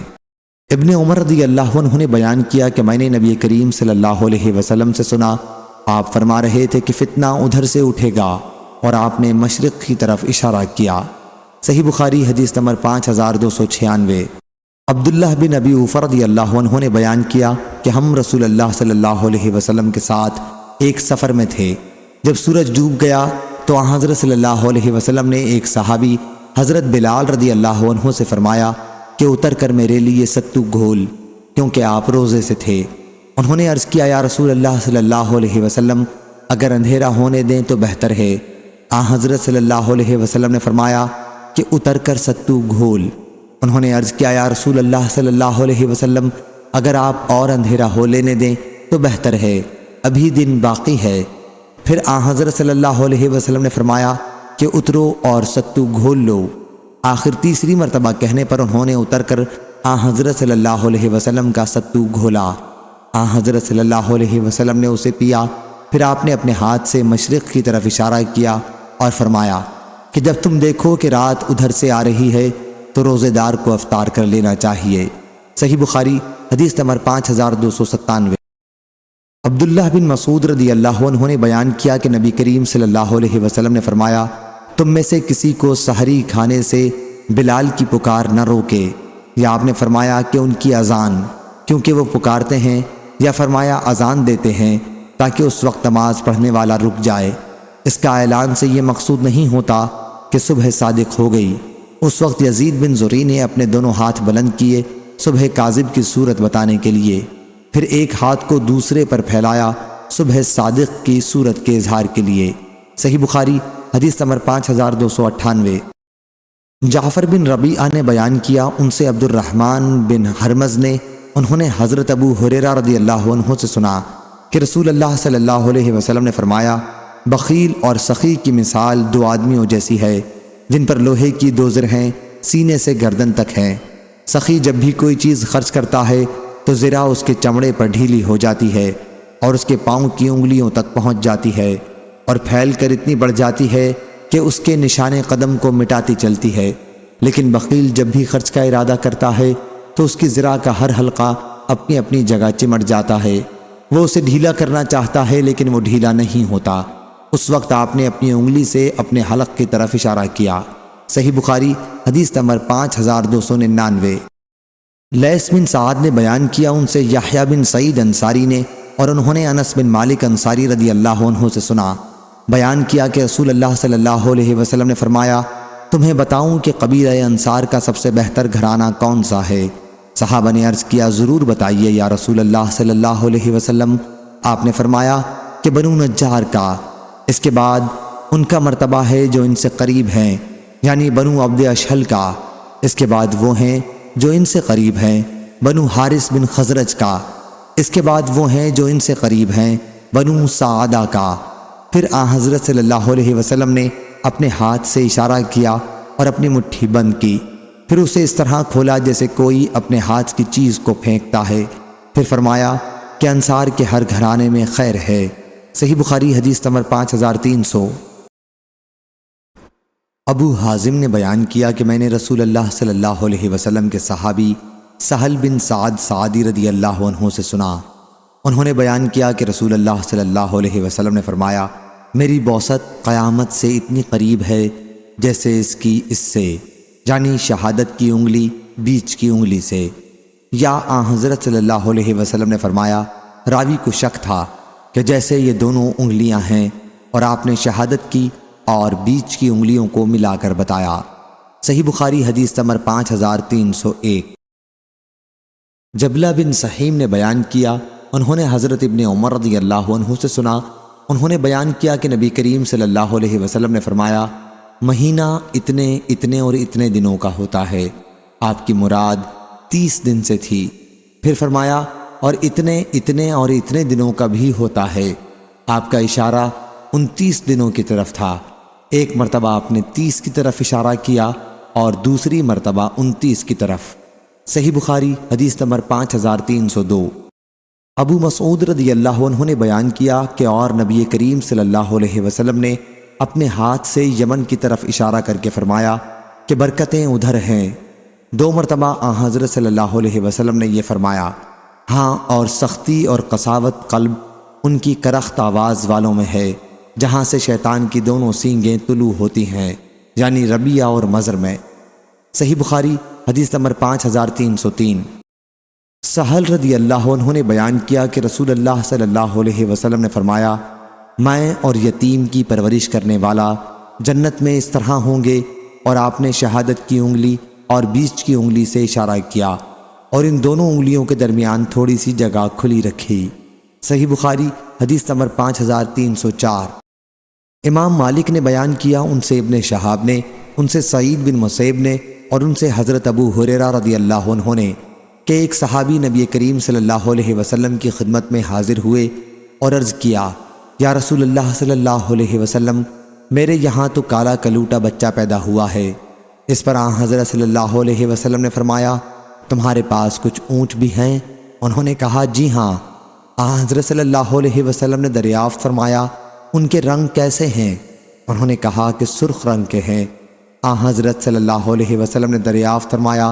ابن عمر رضی اللہ عنہ نے بیان کیا کہ میں نے نبی کریم صلی اللہ علیہ وسلم سے سنا، آپ فرما رہے تھے کہ فتنہ ادھر سے اٹھے گا، اور آپ نے مشرق کی طرف اشارہ کیا۔ صحیح بخاری حدیث نمبر 5296۔ عبداللہ بن ابی اوفر رضی اللہ عنہ نے بیان کیا کہ ہم رسول اللہ صلی اللہ علیہ وسلم کے ساتھ ایک سفر میں تھے۔ جب سورج ڈوب گیا تو حضرت صلی اللہ علیہ وسلم نے ایک صحابی حضرت بلال رضی اللہ عنہ سے فرمایا کہ اتر کر میرے لیے ستو گھول، کیونکہ آپ روزے سے تھے۔ انہوں نے عرض کیا یا رسول اللہ صلی اللہ علیہ وسلم، اگر اندھیرا ہونے دیں تو بہتر ہے۔ حضرت صلی اللہ علیہ وسلم نے فرمایا کہ اتر کر ستو گھول۔ انہوں نے عرض کیا یا رسول اللہ صلی اللہ علیہ وسلم، اگر آپ اور اندھیرا ہو لینے دیں تو بہتر ہے، ابھی دن باقی ہے۔ پھر حضرت صلی اللہ علیہ وسلم نے فرمایا کہ اترو اور ستو گھول لو۔ آخر تیسری مرتبہ کہنے پر انہوں نے اتر کر حضرت صلی اللہ علیہ وسلم کا ستو گھولا۔ حضرت صلی اللہ علیہ وسلم نے اسے پیا۔ پھر آپ نے اپنے ہاتھ سے مشرق کی طرف اشارہ کیا اور فرمایا کہ جب تم دیکھو کہ رات ادھر سے آ رہی ہے تو روزے دار کو افطار کر لینا چاہیے۔ صحیح بخاری حدیث نمبر 5297۔ عبداللہ بن مسعود رضی اللہ عنہ نے بیان کیا کہ نبی کریم صلی اللہ علیہ وسلم نے فرمایا تم میں سے کسی کو سحری کھانے سے بلال کی پکار نہ روکے، یا آپ نے فرمایا کہ ان کی اذان، کیونکہ وہ پکارتے ہیں، یا فرمایا اذان دیتے ہیں تاکہ اس وقت نماز پڑھنے والا رک جائے۔ اس کا اعلان سے یہ مقصود نہیں ہوتا کہ صبح صادق ہو گئی۔ اس وقت یزید بن زری نے اپنے دونوں ہاتھ بلند کیے صبح کاذب کی صورت بتانے کے لیے، پھر ایک ہاتھ کو دوسرے پر پھیلایا صبح صادق کی صورت کے اظہار کے لیے۔ صحیح بخاری حدیث نمبر 5298۔ جعفر بن ربیعہ نے بیان کیا، ان سے عبد الرحمن بن حرمز نے، انہوں نے حضرت ابو ہریرہ رضی اللہ عنہ سے سنا کہ رسول اللہ صلی اللہ علیہ وسلم نے فرمایا بخیل اور سخی کی مثال 2 آدمیوں جیسی ہے جن پر لوہے کی 2 زر ہیں، سینے سے گردن تک ہیں۔ سخی جب بھی کوئی چیز خرچ کرتا ہے تو زرہ اس کے چمڑے پر ڈھیلی ہو جاتی ہے اور اس کے پاؤں کی انگلیوں تک پہنچ جاتی ہے اور پھیل کر اتنی بڑھ جاتی ہے کہ اس کے نشان قدم کو مٹاتی چلتی ہے۔ لیکن بخیل جب بھی خرچ کا ارادہ کرتا ہے تو اس کی زرہ کا ہر حلقہ اپنی اپنی جگہ چمٹ جاتا ہے۔ وہ اسے ڈھیلا کرنا چاہتا ہے لیکن وہ ڈھیلا نہیں ہوتا۔ اس وقت آپ نے اپنی انگلی سے اپنے حلق کی طرف اشارہ کیا۔ صحیح بخاری حدیث نمبر 5299۔ لیث بن سعد نے بیان کیا، ان سے یحییٰ بن سعید انصاری نے، اور انہوں نے انس بن مالک انصاری رضی اللہ عنہ سے سنا، بیان کیا کہ رسول اللہ صلی اللہ علیہ وسلم نے فرمایا تمہیں بتاؤں کہ قبیلہ انصار کا سب سے بہتر گھرانہ کون سا ہے؟ صحابہ نے عرض کیا ضرور بتائیے یا رسول اللہ صلی اللہ علیہ وسلم۔ آپ نے فرمایا کہ بنو نجار کا، اس کے بعد ان کا مرتبہ ہے جو ان سے قریب ہیں، یعنی بنو عبد اشہل کا، اس کے بعد وہ ہیں جو ان سے قریب ہیں، بنو حارث بن خزرج کا، اس کے بعد وہ ہیں جو ان سے قریب ہیں، بنو سعدہ کا۔ پھر حضرت صلی اللہ علیہ وسلم نے اپنے ہاتھ سے اشارہ کیا اور اپنی مٹھی بند کی۔ پھر اسے اس طرح کھولا جیسے کوئی اپنے ہاتھ کی چیز کو پھینکتا ہے۔ پھر فرمایا کہ انصار کے ہر گھرانے میں خیر ہے۔ صحیح بخاری حدیث نمبر 5300۔ ابو حازم نے بیان کیا کہ میں نے رسول اللہ صلی اللہ علیہ وسلم کے صحابی سہل بن سعد سعدی رضی اللہ عنہ سے سنا۔ انہوں نے بیان کیا کہ رسول اللہ صلی اللہ علیہ وسلم نے فرمایا، میری بوسط قیامت سے اتنی قریب ہے جیسے اس سے یعنی شہادت کی انگلی بیچ کی انگلی سے۔ یا حضرت صلی اللہ علیہ وسلم نے فرمایا، راوی کو شک تھا کہ جیسے یہ دونوں انگلیاں ہیں، اور آپ نے شہادت کی اور بیچ کی انگلیوں کو ملا کر بتایا۔ صحیح بخاری حدیث نمبر 5301۔ جبلہ بن سحیم نے بیان کیا، انہوں نے حضرت ابن عمر رضی اللہ عنہ سے سنا، انہوں نے بیان کیا کہ نبی کریم صلی اللہ علیہ وسلم نے فرمایا، مہینہ اتنے اتنے اور اتنے دنوں کا ہوتا ہے۔ آپ کی مراد 30 دن سے تھی۔ پھر فرمایا، اور اتنے اتنے اور اتنے دنوں کا بھی ہوتا ہے۔ آپ کا اشارہ 29 دنوں کی طرف تھا۔ ایک مرتبہ آپ نے 30 کی طرف اشارہ کیا اور دوسری مرتبہ 29 کی طرف۔ صحیح بخاری حدیث نمبر 5302۔ ابو مسعود رضی اللہ عنہ نے بیان کیا کہ اور نبی کریم صلی اللہ علیہ وسلم نے اپنے ہاتھ سے یمن کی طرف اشارہ کر کے فرمایا کہ برکتیں ادھر ہیں۔ 2 مرتبہ حضرت صلی اللہ علیہ وسلم نے یہ فرمایا، ہاں اور سختی اور قساوت قلب ان کی کرخت آواز والوں میں ہے، جہاں سے شیطان کی دونوں سینگیں طلوع ہوتی ہیں، یعنی ربیہ اور مزر میں۔ صحیح بخاری حدیث نمبر 5303۔ سہل رضی اللہ عنہ نے بیان کیا کہ رسول اللہ صلی اللہ علیہ وسلم نے فرمایا، میں اور یتیم کی پرورش کرنے والا جنت میں اس طرح ہوں گے، اور آپ نے شہادت کی انگلی اور بیچ کی انگلی سے اشارہ کیا اور ان دونوں انگلیوں کے درمیان تھوڑی سی جگہ کھلی رکھی۔ صحیح بخاری حدیث نمبر 5304۔ امام مالک نے بیان کیا، ان سے ابن شہاب نے، ان سے سعید بن مسیب نے، اور ان سے حضرت ابو ہریرہ رضی اللہ عنہ نے کہ ایک صحابی نبی کریم صلی اللہ علیہ وسلم کی خدمت میں حاضر ہوئے اور عرض کیا، یا رسول اللہ صلی اللہ علیہ وسلم، میرے یہاں تو کالا کلوٹا بچہ پیدا ہوا ہے۔ اس پر حضرت صلی اللہ علیہ وسلم نے فرمایا، تمہارے پاس کچھ اونٹ بھی ہیں؟ انہوں نے کہا، جی ہاں۔ حضرت صلی اللہ علیہ وسلم نے دریافت فرمایا، ان کے رنگ کیسے ہیں؟ انہوں نے کہا کہ سرخ رنگ کے ہیں۔ حضرت صلی اللہ علیہ وسلم نے دریافت فرمایا،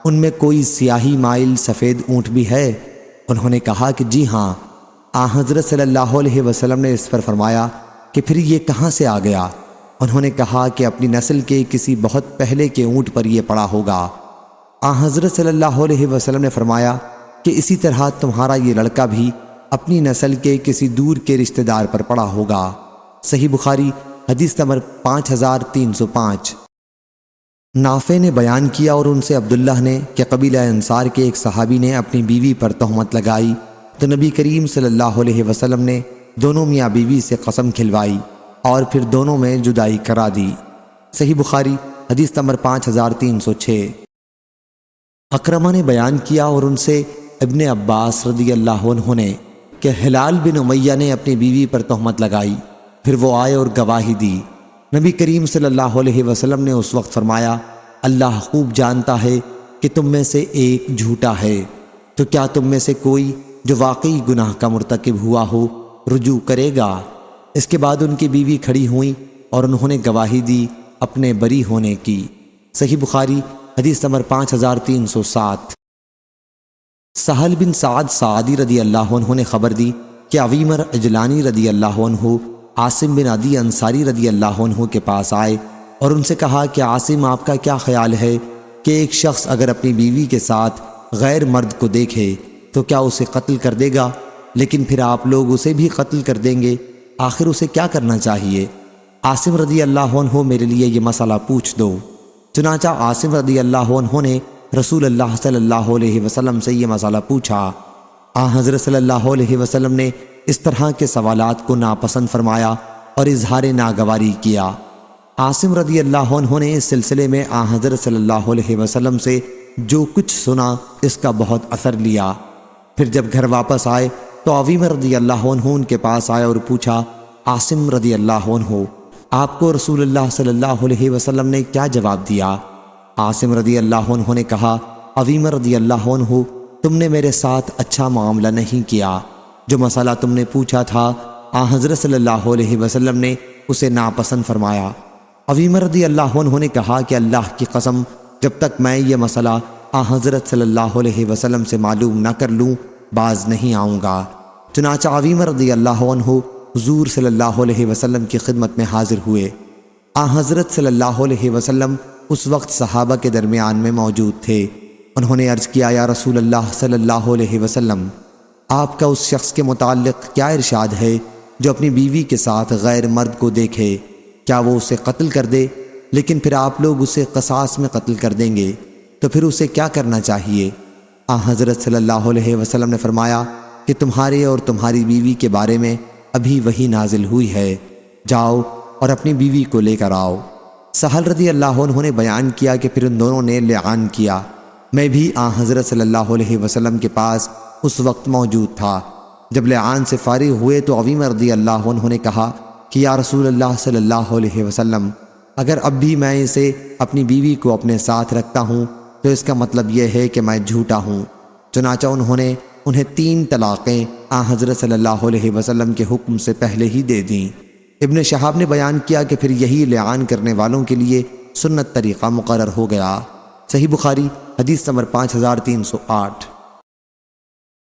ان میں کوئی سیاہی مائل سفید اونٹ بھی ہے؟ انہوں نے کہا کہ جی ہاں۔ حضرت صلی اللہ علیہ وسلم نے اس پر فرمایا کہ پھر یہ کہاں سے آ گیا؟ انہوں نے کہا کہ اپنی نسل کے کسی بہت پہلے کے اونٹ پر یہ پڑا ہوگا۔ حضرت صلی اللہ علیہ وسلم نے فرمایا کہ اسی طرح تمہارا یہ لڑکا بھی اپنی نسل کے کسی دور کے رشتہ دار پر پڑا ہوگا۔ صحیح بخاری حدیث نمبر 5305۔ نافع نے بیان کیا، اور ان سے عبداللہ نے کہ قبیلہ انصار کے ایک صحابی نے اپنی بیوی پر تہمت لگائی، تو نبی کریم صلی اللہ علیہ وسلم نے دونوں میاں بیوی سے قسم کھلوائی اور پھر دونوں میں جدائی کرا دی۔ صحیح بخاری حدیث نمبر 5306۔ اکرمہ نے بیان کیا، اور ان سے ابن عباس رضی اللہ عنہ نے کہ ہلال بن امیہ نے اپنی بیوی پر تہمت لگائی، پھر وہ آئے اور گواہی دی۔ نبی کریم صلی اللہ علیہ وسلم نے اس وقت فرمایا، اللہ خوب جانتا ہے کہ تم میں سے ایک جھوٹا ہے، تو کیا تم میں سے کوئی جو واقعی گناہ کا مرتکب ہوا ہو رجوع کرے گا؟ اس کے بعد ان کی بیوی کھڑی ہوئیں اور انہوں نے گواہی دی اپنے بری ہونے کی۔ صحیح بخاری حدیث نمبر 5307۔ سہل بن سعد سعدی رضی اللہ عنہ نے خبر دی کہ عویمر اجلانی رضی اللہ عنہ عاصم بن عدی انصاری رضی اللہ عنہ کے پاس آئے اور ان سے کہا کہ عاصم، آپ کا کیا خیال ہے کہ ایک شخص اگر اپنی بیوی کے ساتھ غیر مرد کو دیکھے تو کیا اسے قتل کر دے گا؟ لیکن پھر آپ لوگ اسے بھی قتل کر دیں گے، آخر اسے کیا کرنا چاہیے؟ عاصم رضی اللہ عنہ، میرے لیے یہ مسئلہ پوچھ دو۔ چنانچہ عاصم رضی اللہ عنہ نے رسول اللہ صلی اللہ علیہ وسلم سے یہ مسئلہ پوچھا۔ حضرت صلی اللہ علیہ وسلم نے اس طرح کے سوالات کو ناپسند فرمایا اور اظہار ناگواری کیا۔ عاصم رضی اللہ عنہ نے اس سلسلے میں حضرت صلی اللہ علیہ وسلم سے جو کچھ سنا اس کا بہت اثر لیا۔ پھر جب گھر واپس آئے تو عویمر رضی اللہ عنہ ان کے پاس آئے اور پوچھا، عاصم رضی اللہ عنہ، آپ کو رسول اللہ صلی اللہ علیہ وسلم نے کیا جواب دیا؟ عاصم رضی اللہ عنہ نے کہا عویم رضی اللہ عنہ تم نے میرے ساتھ اچھا معاملہ نہیں کیا، جو مسئلہ تم نے پوچھا تھا حضرت صلی اللہ علیہ وسلم نے اسے ناپسند فرمایا۔ عویم رضی اللہ عنہ نے کہا کہ اللہ کی قسم جب تک میں یہ مسئلہ حضرت صلی اللہ علیہ وسلم سے معلوم نہ کر لوں باز نہیں آؤں گا۔ چنانچہ عویم رضی اللہ عنہ حضور صلی اللہ علیہ وسلم کی خدمت میں حاضر ہوئے۔ حضرت صلی اللہ علیہ وسلم اس وقت صحابہ کے درمیان میں موجود تھے۔ انہوں نے عرض کیا یا رسول اللہ صلی اللہ علیہ وسلم، آپ کا اس شخص کے متعلق کیا ارشاد ہے جو اپنی بیوی کے ساتھ غیر مرد کو دیکھے؟ کیا وہ اسے قتل کر دے؟ لیکن پھر آپ لوگ اسے قصاص میں قتل کر دیں گے تو پھر اسے کیا کرنا چاہیے؟ حضرت صلی اللہ علیہ وسلم نے فرمایا کہ تمہارے اور تمہاری بیوی کے بارے میں ابھی وحی نازل ہوئی ہے، جاؤ اور اپنی بیوی کو لے کر آؤ۔ سہل رضی اللہ عنہ نے بیان کیا کہ پھر ان دونوں نے لعان کیا۔ میں بھی حضرت صلی اللہ علیہ وسلم کے پاس اس وقت موجود تھا۔ جب لعان سے فارغ ہوئے تو عویم رضی اللہ عنہ نے کہا کہ یا رسول اللہ صلی اللہ علیہ وسلم، اگر اب بھی میں اسے اپنی بیوی کو اپنے ساتھ رکھتا ہوں تو اس کا مطلب یہ ہے کہ میں جھوٹا ہوں۔ چنانچہ انہوں نے انہیں 3 طلاقیں حضرت صلی اللہ علیہ وسلم کے حکم سے پہلے ہی دے دیں۔ ابن شہاب نے بیان کیا کہ پھر یہی لعان کرنے والوں کے لیے سنت طریقہ مقرر ہو گیا۔ صحیح بخاری حدیث نمبر 5308۔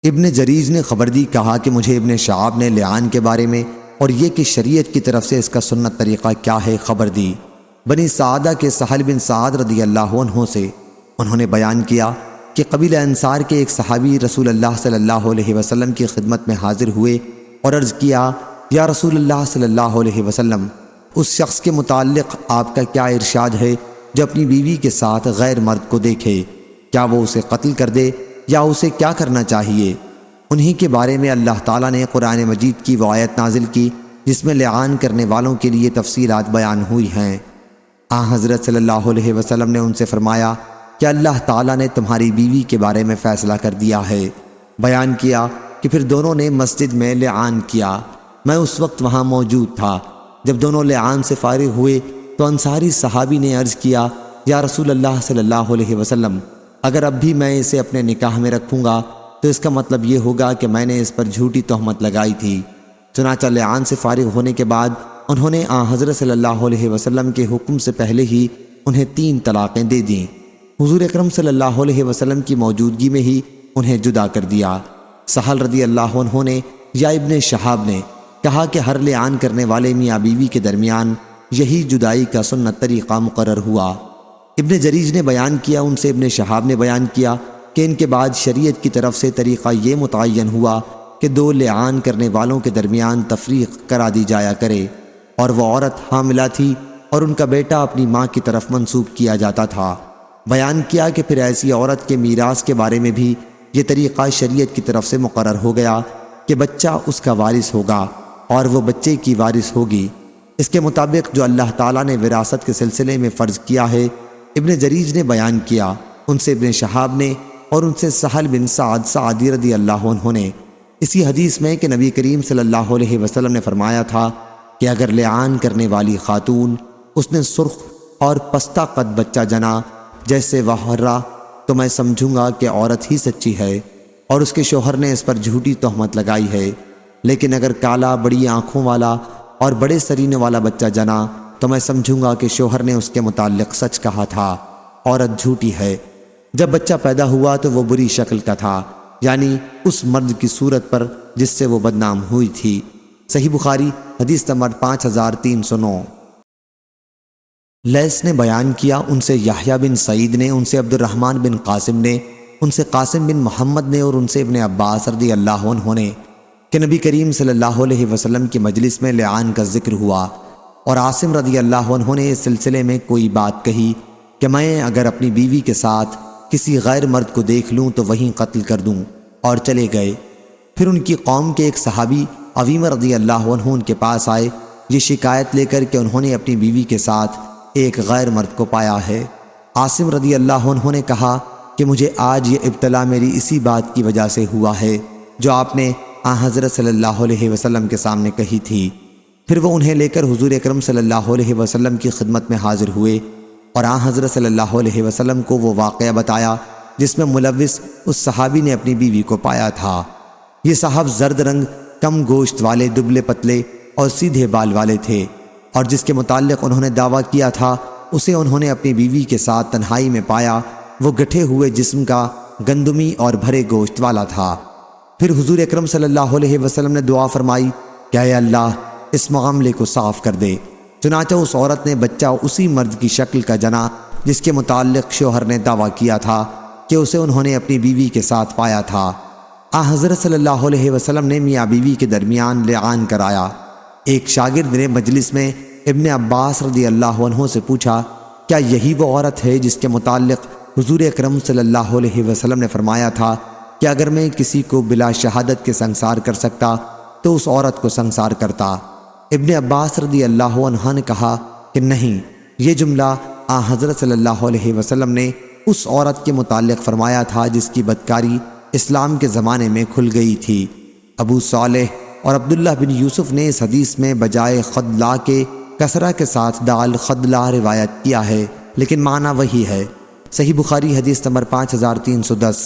ابن جریج نے خبر دی، کہا کہ مجھے ابن شہاب نے لعان کے بارے میں اور یہ کہ شریعت کی طرف سے اس کا سنت طریقہ کیا ہے خبر دی۔ بنی سعدہ کے سہل بن سعد رضی اللہ عنہ سے انہوں نے بیان کیا کہ قبیلہ انصار کے ایک صحابی رسول اللہ صلی اللہ علیہ وسلم کی خدمت میں حاضر ہوئے اور عرض کیا یا رسول اللہ صلی اللہ علیہ وسلم، اس شخص کے متعلق آپ کا کیا ارشاد ہے جو اپنی بیوی کے ساتھ غیر مرد کو دیکھے؟ کیا وہ اسے قتل کر دے یا اسے کیا کرنا چاہیے؟ انہی کے بارے میں اللہ تعالیٰ نے قرآن مجید کی وہ آیت نازل کی جس میں لعان کرنے والوں کے لیے تفصیلات بیان ہوئی ہیں۔ حضرت صلی اللہ علیہ وسلم نے ان سے فرمایا کہ اللہ تعالیٰ نے تمہاری بیوی کے بارے میں فیصلہ کر دیا ہے۔ بیان کیا کہ پھر دونوں نے مسجد میں لعان کیا۔ میں اس وقت وہاں موجود تھا۔ جب دونوں لعان سے فارغ ہوئے تو انصاری صحابی نے عرض کیا یا رسول اللہ صلی اللہ علیہ وسلم، اگر اب بھی میں اسے اپنے نکاح میں رکھوں گا تو اس کا مطلب یہ ہوگا کہ میں نے اس پر جھوٹی تہمت لگائی تھی۔ چنانچہ لعان سے فارغ ہونے کے بعد انہوں نے حضرت صلی اللہ علیہ وسلم کے حکم سے پہلے ہی انہیں 3 طلاقیں دے دیں۔ حضور اکرم صلی اللہ علیہ وسلم کی موجودگی میں ہی انہیں جدا کر دیا۔ سہل رضی اللہ عنہ نے یا ابن شہاب نے کہا کہ ہر لعان کرنے والے میاں بیوی کے درمیان یہی جدائی کا سنت طریقہ مقرر ہوا۔ ابن جریج نے بیان کیا، ان سے ابن شہاب نے بیان کیا کہ ان کے بعد شریعت کی طرف سے طریقہ یہ متعین ہوا کہ 2 لعان کرنے والوں کے درمیان تفریق کرا دی جایا کرے، اور وہ عورت حاملہ تھی اور ان کا بیٹا اپنی ماں کی طرف منسوب کیا جاتا تھا۔ بیان کیا کہ پھر ایسی عورت کے میراث کے بارے میں بھی یہ طریقہ شریعت کی طرف سے مقرر ہو گیا کہ بچہ اس کا وارث ہوگا اور وہ بچے کی وارث ہوگی۔ اس کے مطابق جو اللہ تعالیٰ نے وراثت کے سلسلے میں فرض کیا ہے ابن جریج نے بیان کیا، ان سے ابن شہاب نے اور ان سے سہل بن سعد سعدی رضی اللہ عنہ نے اسی حدیث میں کہ نبی کریم صلی اللہ علیہ وسلم نے فرمایا تھا کہ اگر لعان کرنے والی خاتون اس نے سرخ اور پستہ قد بچہ جنا جیسے وحرہ تو میں سمجھوں گا کہ عورت ہی سچی ہے اور اس کے شوہر نے اس پر جھوٹی تہمت لگائی ہے، لیکن اگر کالا بڑی آنکھوں والا اور بڑے سرینے والا بچہ جنا تو میں سمجھوں گا کہ شوہر نے اس کے متعلق سچ کہا تھا، عورت جھوٹی ہے۔ جب بچہ پیدا ہوا تو وہ بری شکل کا تھا، یعنی اس مرد کی صورت پر جس سے وہ بدنام ہوئی تھی۔ صحیح بخاری حدیث نمبر 5309۔ لیث نے بیان کیا، ان سے یحییٰ بن سعید نے، ان سے عبد الرحمن بن قاسم نے، ان سے قاسم بن محمد نے اور ان سے ابن عباس رضی اللہ عنہ نے کہ نبی کریم صلی اللہ علیہ وسلم کی مجلس میں لعان کا ذکر ہوا اور عاصم رضی اللہ عنہ نے اس سلسلے میں کوئی بات کہی کہ میں اگر اپنی بیوی کے ساتھ کسی غیر مرد کو دیکھ لوں تو وہیں قتل کر دوں، اور چلے گئے۔ پھر ان کی قوم کے ایک صحابی عویم رضی اللہ عنہ ان کے پاس آئے یہ شکایت لے کر کہ انہوں نے اپنی بیوی کے ساتھ ایک غیر مرد کو پایا ہے۔ عاصم رضی اللہ عنہ نے کہا کہ مجھے آج یہ ابتلا میری اسی بات کی وجہ سے ہوا ہے جو آپ نے حضرت صلی اللہ علیہ وسلم کے سامنے کہی تھی۔ پھر وہ انہیں لے کر حضور اکرم صلی اللہ علیہ وسلم کی خدمت میں حاضر ہوئے۔ اور آن حضرت صلی اللہ علیہ وسلم کو وہ واقعہ بتایا جس میں ملوث اس صحابی نے اپنی بیوی کو پایا تھا۔ یہ صاحب زرد رنگ، کم گوشت والے، دبلے پتلے اور سیدھے بال والے تھے، اور جس کے متعلق انہوں نے دعویٰ کیا تھا اسے انہوں نے اپنی بیوی کے ساتھ تنہائی میں پایا۔ وہ گٹھے ہوئے جسم کا، گندمی اور بھرے گوشت والا تھا۔ پھر حضور اکرم صلی اللہ علیہ وسلم نے دعا فرمائی کہ اے اللہ اس معاملے کو صاف کر دے۔ چنانچہ اس عورت نے بچہ اسی مرد کی شکل کا جنا جس کے متعلق شوہر نے دعویٰ کیا تھا کہ اسے انہوں نے اپنی بیوی کے ساتھ پایا تھا۔ حضرت صلی اللہ علیہ وسلم نے میاں بیوی کے درمیان لعان کرایا۔ ایک شاگرد نے مجلس میں ابن عباس رضی اللہ عنہ سے پوچھا، کیا یہی وہ عورت ہے جس کے متعلق حضور اکرم صلی اللہ علیہ وسلم نے فرمایا تھا کہ اگر میں کسی کو بلا شہادت کے سنگسار کر سکتا تو اس عورت کو سنگسار کرتا؟ ابن عباس رضی اللہ عنہ نے کہا کہ نہیں، یہ جملہ حضرت صلی اللہ علیہ وسلم نے اس عورت کے متعلق فرمایا تھا جس کی بدکاری اسلام کے زمانے میں کھل گئی تھی۔ ابو صالح اور عبداللہ بن یوسف نے اس حدیث میں بجائے خدلا کے کسرہ کے ساتھ دال خدلا روایت کیا ہے، لیکن معنی وہی ہے۔ صحیح بخاری حدیث نمبر 5310۔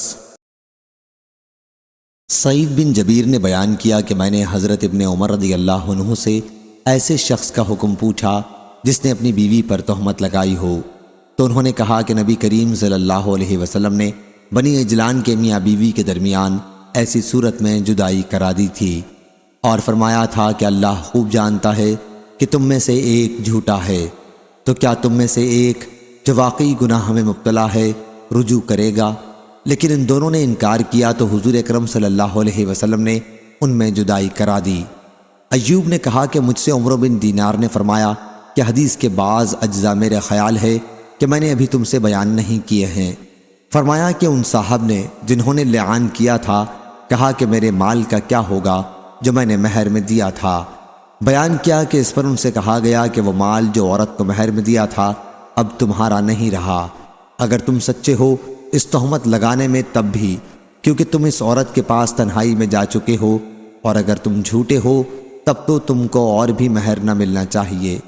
سعید بن جبیر نے بیان کیا کہ میں نے حضرت ابن عمر رضی اللہ عنہ سے ایسے شخص کا حکم پوچھا جس نے اپنی بیوی پر تہمت لگائی ہو، تو انہوں نے کہا کہ نبی کریم صلی اللہ علیہ وسلم نے بنی اجلان کے میاں بیوی کے درمیان ایسی صورت میں جدائی کرا دی تھی، اور فرمایا تھا کہ اللہ خوب جانتا ہے کہ تم میں سے ایک جھوٹا ہے، تو کیا تم میں سے ایک جو واقعی گناہ میں مبتلا ہے رجوع کرے گا؟ لیکن ان دونوں نے انکار کیا تو حضور اکرم صلی اللہ علیہ وسلم نے ان میں جدائی کرا دی۔ ایوب نے کہا کہ مجھ سے عمر بن دینار نے فرمایا کہ حدیث کے بعض اجزاء میرے خیال ہے کہ میں نے ابھی تم سے بیان نہیں کیے ہیں۔ فرمایا کہ ان صاحب نے جنہوں نے لعان کیا تھا کہا کہ میرے مال کا کیا ہوگا جو میں نے مہر میں دیا تھا۔ بیان کیا کہ اس پر ان سے کہا گیا کہ وہ مال جو عورت کو مہر میں دیا تھا اب تمہارا نہیں رہا، اگر تم سچے ہو اس تہمت لگانے میں تب بھی، کیونکہ تم اس عورت کے پاس تنہائی میں جا چکے ہو، اور اگر تم جھوٹے ہو تب تو تم کو اور بھی مہر نہ ملنا چاہیے۔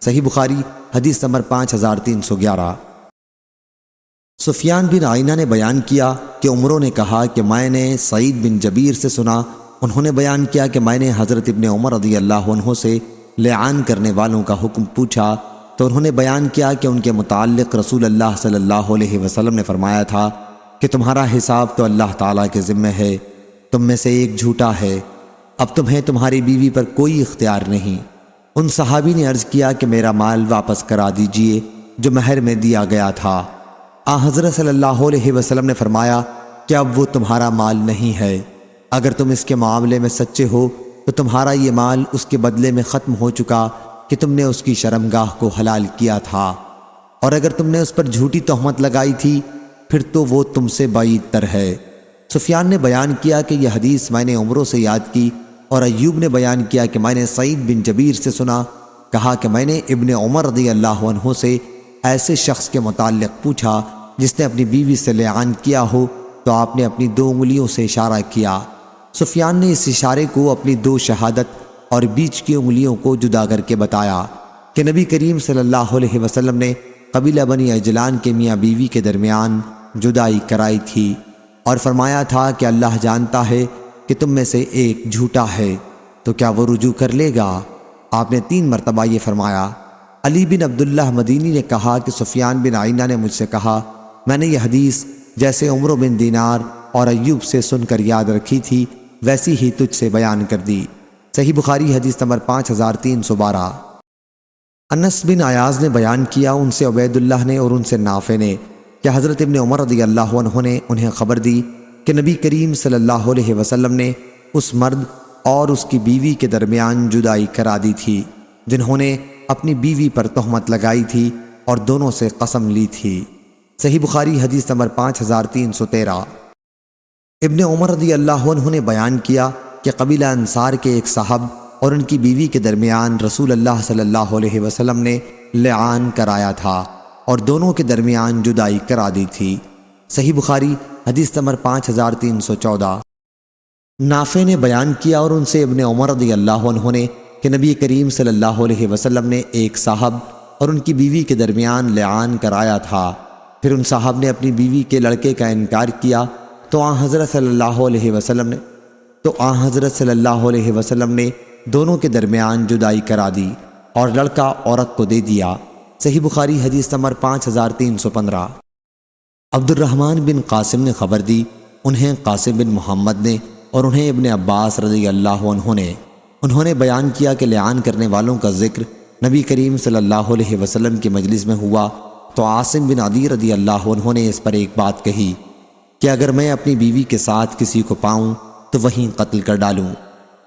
صحیح بخاری حدیث نمبر 5311۔ سفیان بن عینہ نے بیان کیا کہ عمروں نے کہا کہ میں نے سعید بن جبیر سے سنا، انہوں نے بیان کیا کہ میں نے حضرت ابن عمر رضی اللہ عنہ سے لعان کرنے والوں کا حکم پوچھا تو انہوں نے بیان کیا کہ ان کے متعلق رسول اللہ صلی اللہ علیہ وسلم نے فرمایا تھا کہ تمہارا حساب تو اللہ تعالیٰ کے ذمہ ہے، تم میں سے ایک جھوٹا ہے، اب تمہیں تمہاری بیوی پر کوئی اختیار نہیں۔ ان صحابی نے عرض کیا کہ میرا مال واپس کرا دیجئے جو مہر میں دیا گیا تھا۔ حضرت صلی اللہ علیہ وسلم نے فرمایا کہ اب وہ تمہارا مال نہیں ہے، اگر تم اس کے معاملے میں سچے ہو تو تمہارا یہ مال اس کے بدلے میں ختم ہو چکا کہ تم نے اس کی شرمگاہ کو حلال کیا تھا، اور اگر تم نے اس پر جھوٹی تہمت لگائی تھی پھر تو وہ تم سے بعید تر ہے۔ سفیان نے بیان کیا کہ یہ حدیث میں نے عمروں سے یاد کی، اور ایوب نے بیان کیا کہ میں نے سعید بن جبیر سے سنا، کہا کہ میں نے ابن عمر رضی اللہ عنہ سے ایسے شخص کے متعلق پوچھا جس نے اپنی بیوی سے لعان کیا ہو، تو آپ نے اپنی 2 انگلیوں سے اشارہ کیا۔ سفیان نے اس اشارے کو اپنی 2 شہادت اور بیچ کی انگلیوں کو جدا کر کے بتایا کہ نبی کریم صلی اللہ علیہ وسلم نے قبیلہ بنی اجلان کے میاں بیوی کے درمیان جدائی کرائی تھی، اور فرمایا تھا کہ اللہ جانتا ہے کہ تم میں سے ایک جھوٹا ہے، تو کیا وہ رجوع کر لے گا؟ آپ نے 3 مرتبہ یہ فرمایا۔ علی بن عبداللہ مدینی نے کہا کہ سفیان بن عینہ نے مجھ سے کہا، میں نے یہ حدیث جیسے عمر بن دینار اور ایوب سے سن کر یاد رکھی تھی ویسی ہی تجھ سے بیان کر دی۔ صحیح بخاری حدیث نمبر 5312۔ انس بن عیاض نے بیان کیا ان سے عبید اللہ نے اور ان سے نافع نے کہ حضرت ابن عمر رضی اللہ عنہ نے انہیں خبر دی کہ نبی کریم صلی اللہ علیہ وسلم نے اس مرد اور اس کی بیوی کے درمیان جدائی کرا دی تھی جنہوں نے اپنی بیوی پر تہمت لگائی تھی اور دونوں سے قسم لی تھی۔ صحیح بخاری حدیث نمبر 5313۔ ابن عمر رضی اللہ عنہ نے بیان کیا کہ قبیلہ انصار کے ایک صاحب اور ان کی بیوی کے درمیان رسول اللہ صلی اللہ علیہ وسلم نے لعان کرایا تھا اور دونوں کے درمیان جدائی کرا دی تھی۔ صحیح بخاری حدیث نمبر 5314۔ نافع نے بیان کیا اور ان سے ابن عمر رضی اللہ عنہ نے کہ نبی کریم صلی اللہ علیہ وسلم نے ایک صاحب اور ان کی بیوی کے درمیان لعان کرایا تھا۔ پھر ان صاحب نے اپنی بیوی کے لڑکے کا انکار کیا تو آن حضرت صلی اللہ علیہ وسلم نے دونوں کے درمیان جدائی کرا دی اور لڑکا عورت کو دے دیا۔ صحیح بخاری حدیث نمبر 5315۔ عبد الرحمن بن قاسم نے خبر دی، انہیں قاسم بن محمد نے اور انہیں ابن عباس رضی اللہ عنہ نے انہوں نے بیان کیا کہ لعان کرنے والوں کا ذکر نبی کریم صلی اللہ علیہ وسلم کی مجلس میں ہوا تو عاصم بن عدی رضی اللہ عنہ نے اس پر ایک بات کہی کہ اگر میں اپنی بیوی کے ساتھ کسی کو پاؤں تو وہیں قتل کر ڈالوں۔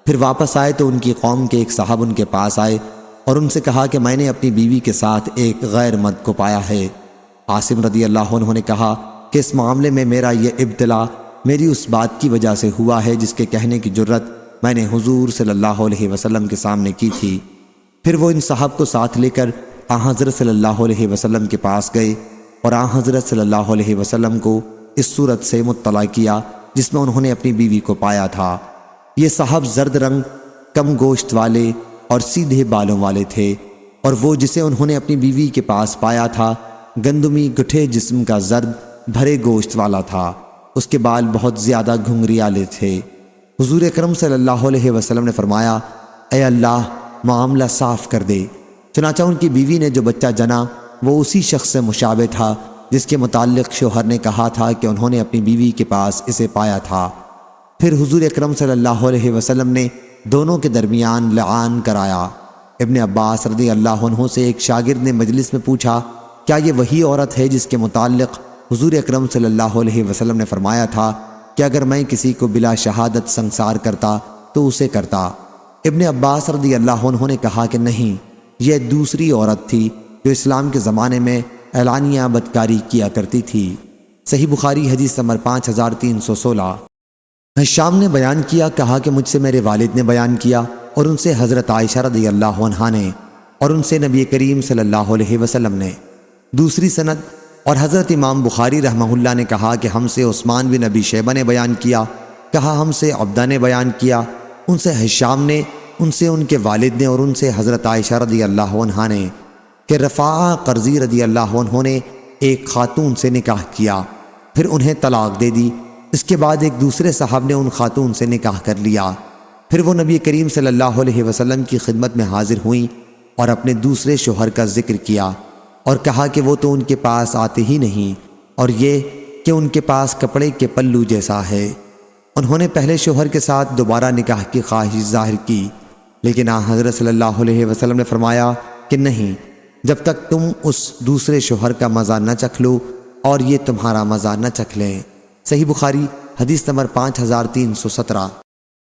پھر واپس آئے تو ان کی قوم کے ایک صاحب ان کے پاس آئے اور ان سے کہا کہ میں نے اپنی بیوی کے ساتھ ایک غیر مرد کو پایا ہے۔ عاصم رضی اللہ عنہ نے کہا کہ اس معاملے میں میرا یہ ابتلا میری اس بات کی وجہ سے ہوا ہے جس کے کہنے کی جرت میں نے حضور صلی اللہ علیہ وسلم کے سامنے کی تھی۔ پھر وہ ان صاحب کو ساتھ لے کر آن حضرت صلی اللہ علیہ وسلم کے پاس گئے اور آن حضرت صلی اللہ علیہ وسلم کو اس صورت سے مطلع کیا جس میں انہوں نے اپنی بیوی کو پایا تھا۔ یہ صاحب زرد رنگ، کم گوشت والے اور سیدھے بالوں والے تھے، اور وہ جسے انہوں نے اپنی بیوی کے پاس پایا تھا گندمی گٹھے جسم کا زرد بھرے گوشت والا تھا، اس کے بال بہت زیادہ گھنگریالے تھے۔ حضور اکرم صلی اللہ علیہ وسلم نے فرمایا، اے اللہ معاملہ صاف کر دے۔ چنانچہ ان کی بیوی نے جو بچہ جنا وہ اسی شخص سے مشابہ تھا جس کے متعلق شوہر نے کہا تھا کہ انہوں نے اپنی بیوی کے پاس اسے پایا تھا۔ پھر حضور اکرم صلی اللہ علیہ وسلم نے دونوں کے درمیان لعان کرایا۔ ابن عباس رضی اللہ عنہ سے ایک شاگرد نے مجلس میں پوچھا، کیا یہ وہی عورت ہے جس کے متعلق حضور اکرم صلی اللہ علیہ وسلم نے فرمایا تھا کہ اگر میں کسی کو بلا شہادت سنسار کرتا تو اسے کرتا؟ ابن عباس رضی اللہ عنہ نے کہا کہ نہیں، یہ دوسری عورت تھی جو اسلام کے زمانے میں اعلانیہ بدکاری کیا کرتی تھی۔ صحیح بخاری حدیث نمبر 5316۔ شام نے بیان کیا، کہا کہ مجھ سے میرے والد نے بیان کیا اور ان سے حضرت عائشہ رضی اللہ عنہا نے اور ان سے نبی کریم صلی اللہ علیہ وسلم نے۔ دوسری سند اور حضرت امام بخاری رحمہ اللہ نے کہا کہ ہم سے عثمان بن ابی شیبہ نے بیان کیا، کہا ہم سے عبدہ نے بیان کیا، ان سے حشام نے، ان سے ان کے والد نے اور ان سے حضرت عائشہ رضی اللہ عنہا نے کہ رفاعہ قرظی رضی اللہ عنہ نے ایک خاتون سے نکاح کیا، پھر انہیں طلاق دے دی۔ اس کے بعد ایک دوسرے صاحب نے ان خاتون سے نکاح کر لیا۔ پھر وہ نبی کریم صلی اللہ علیہ وسلم کی خدمت میں حاضر ہوئیں اور اپنے دوسرے شوہر کا ذکر کیا اور کہا کہ وہ تو ان کے پاس آتے ہی نہیں، اور یہ کہ ان کے پاس کپڑے کے پلو جیسا ہے۔ انہوں نے پہلے شوہر کے ساتھ دوبارہ نکاح کی خواہش ظاہر کی، لیکن آن حضرت صلی اللہ علیہ وسلم نے فرمایا کہ نہیں، جب تک تم اس دوسرے شوہر کا مزہ نہ چکھ لو اور یہ تمہارا مزہ نہ چکھ لیں۔ صحیح بخاری حدیث نمبر 5317۔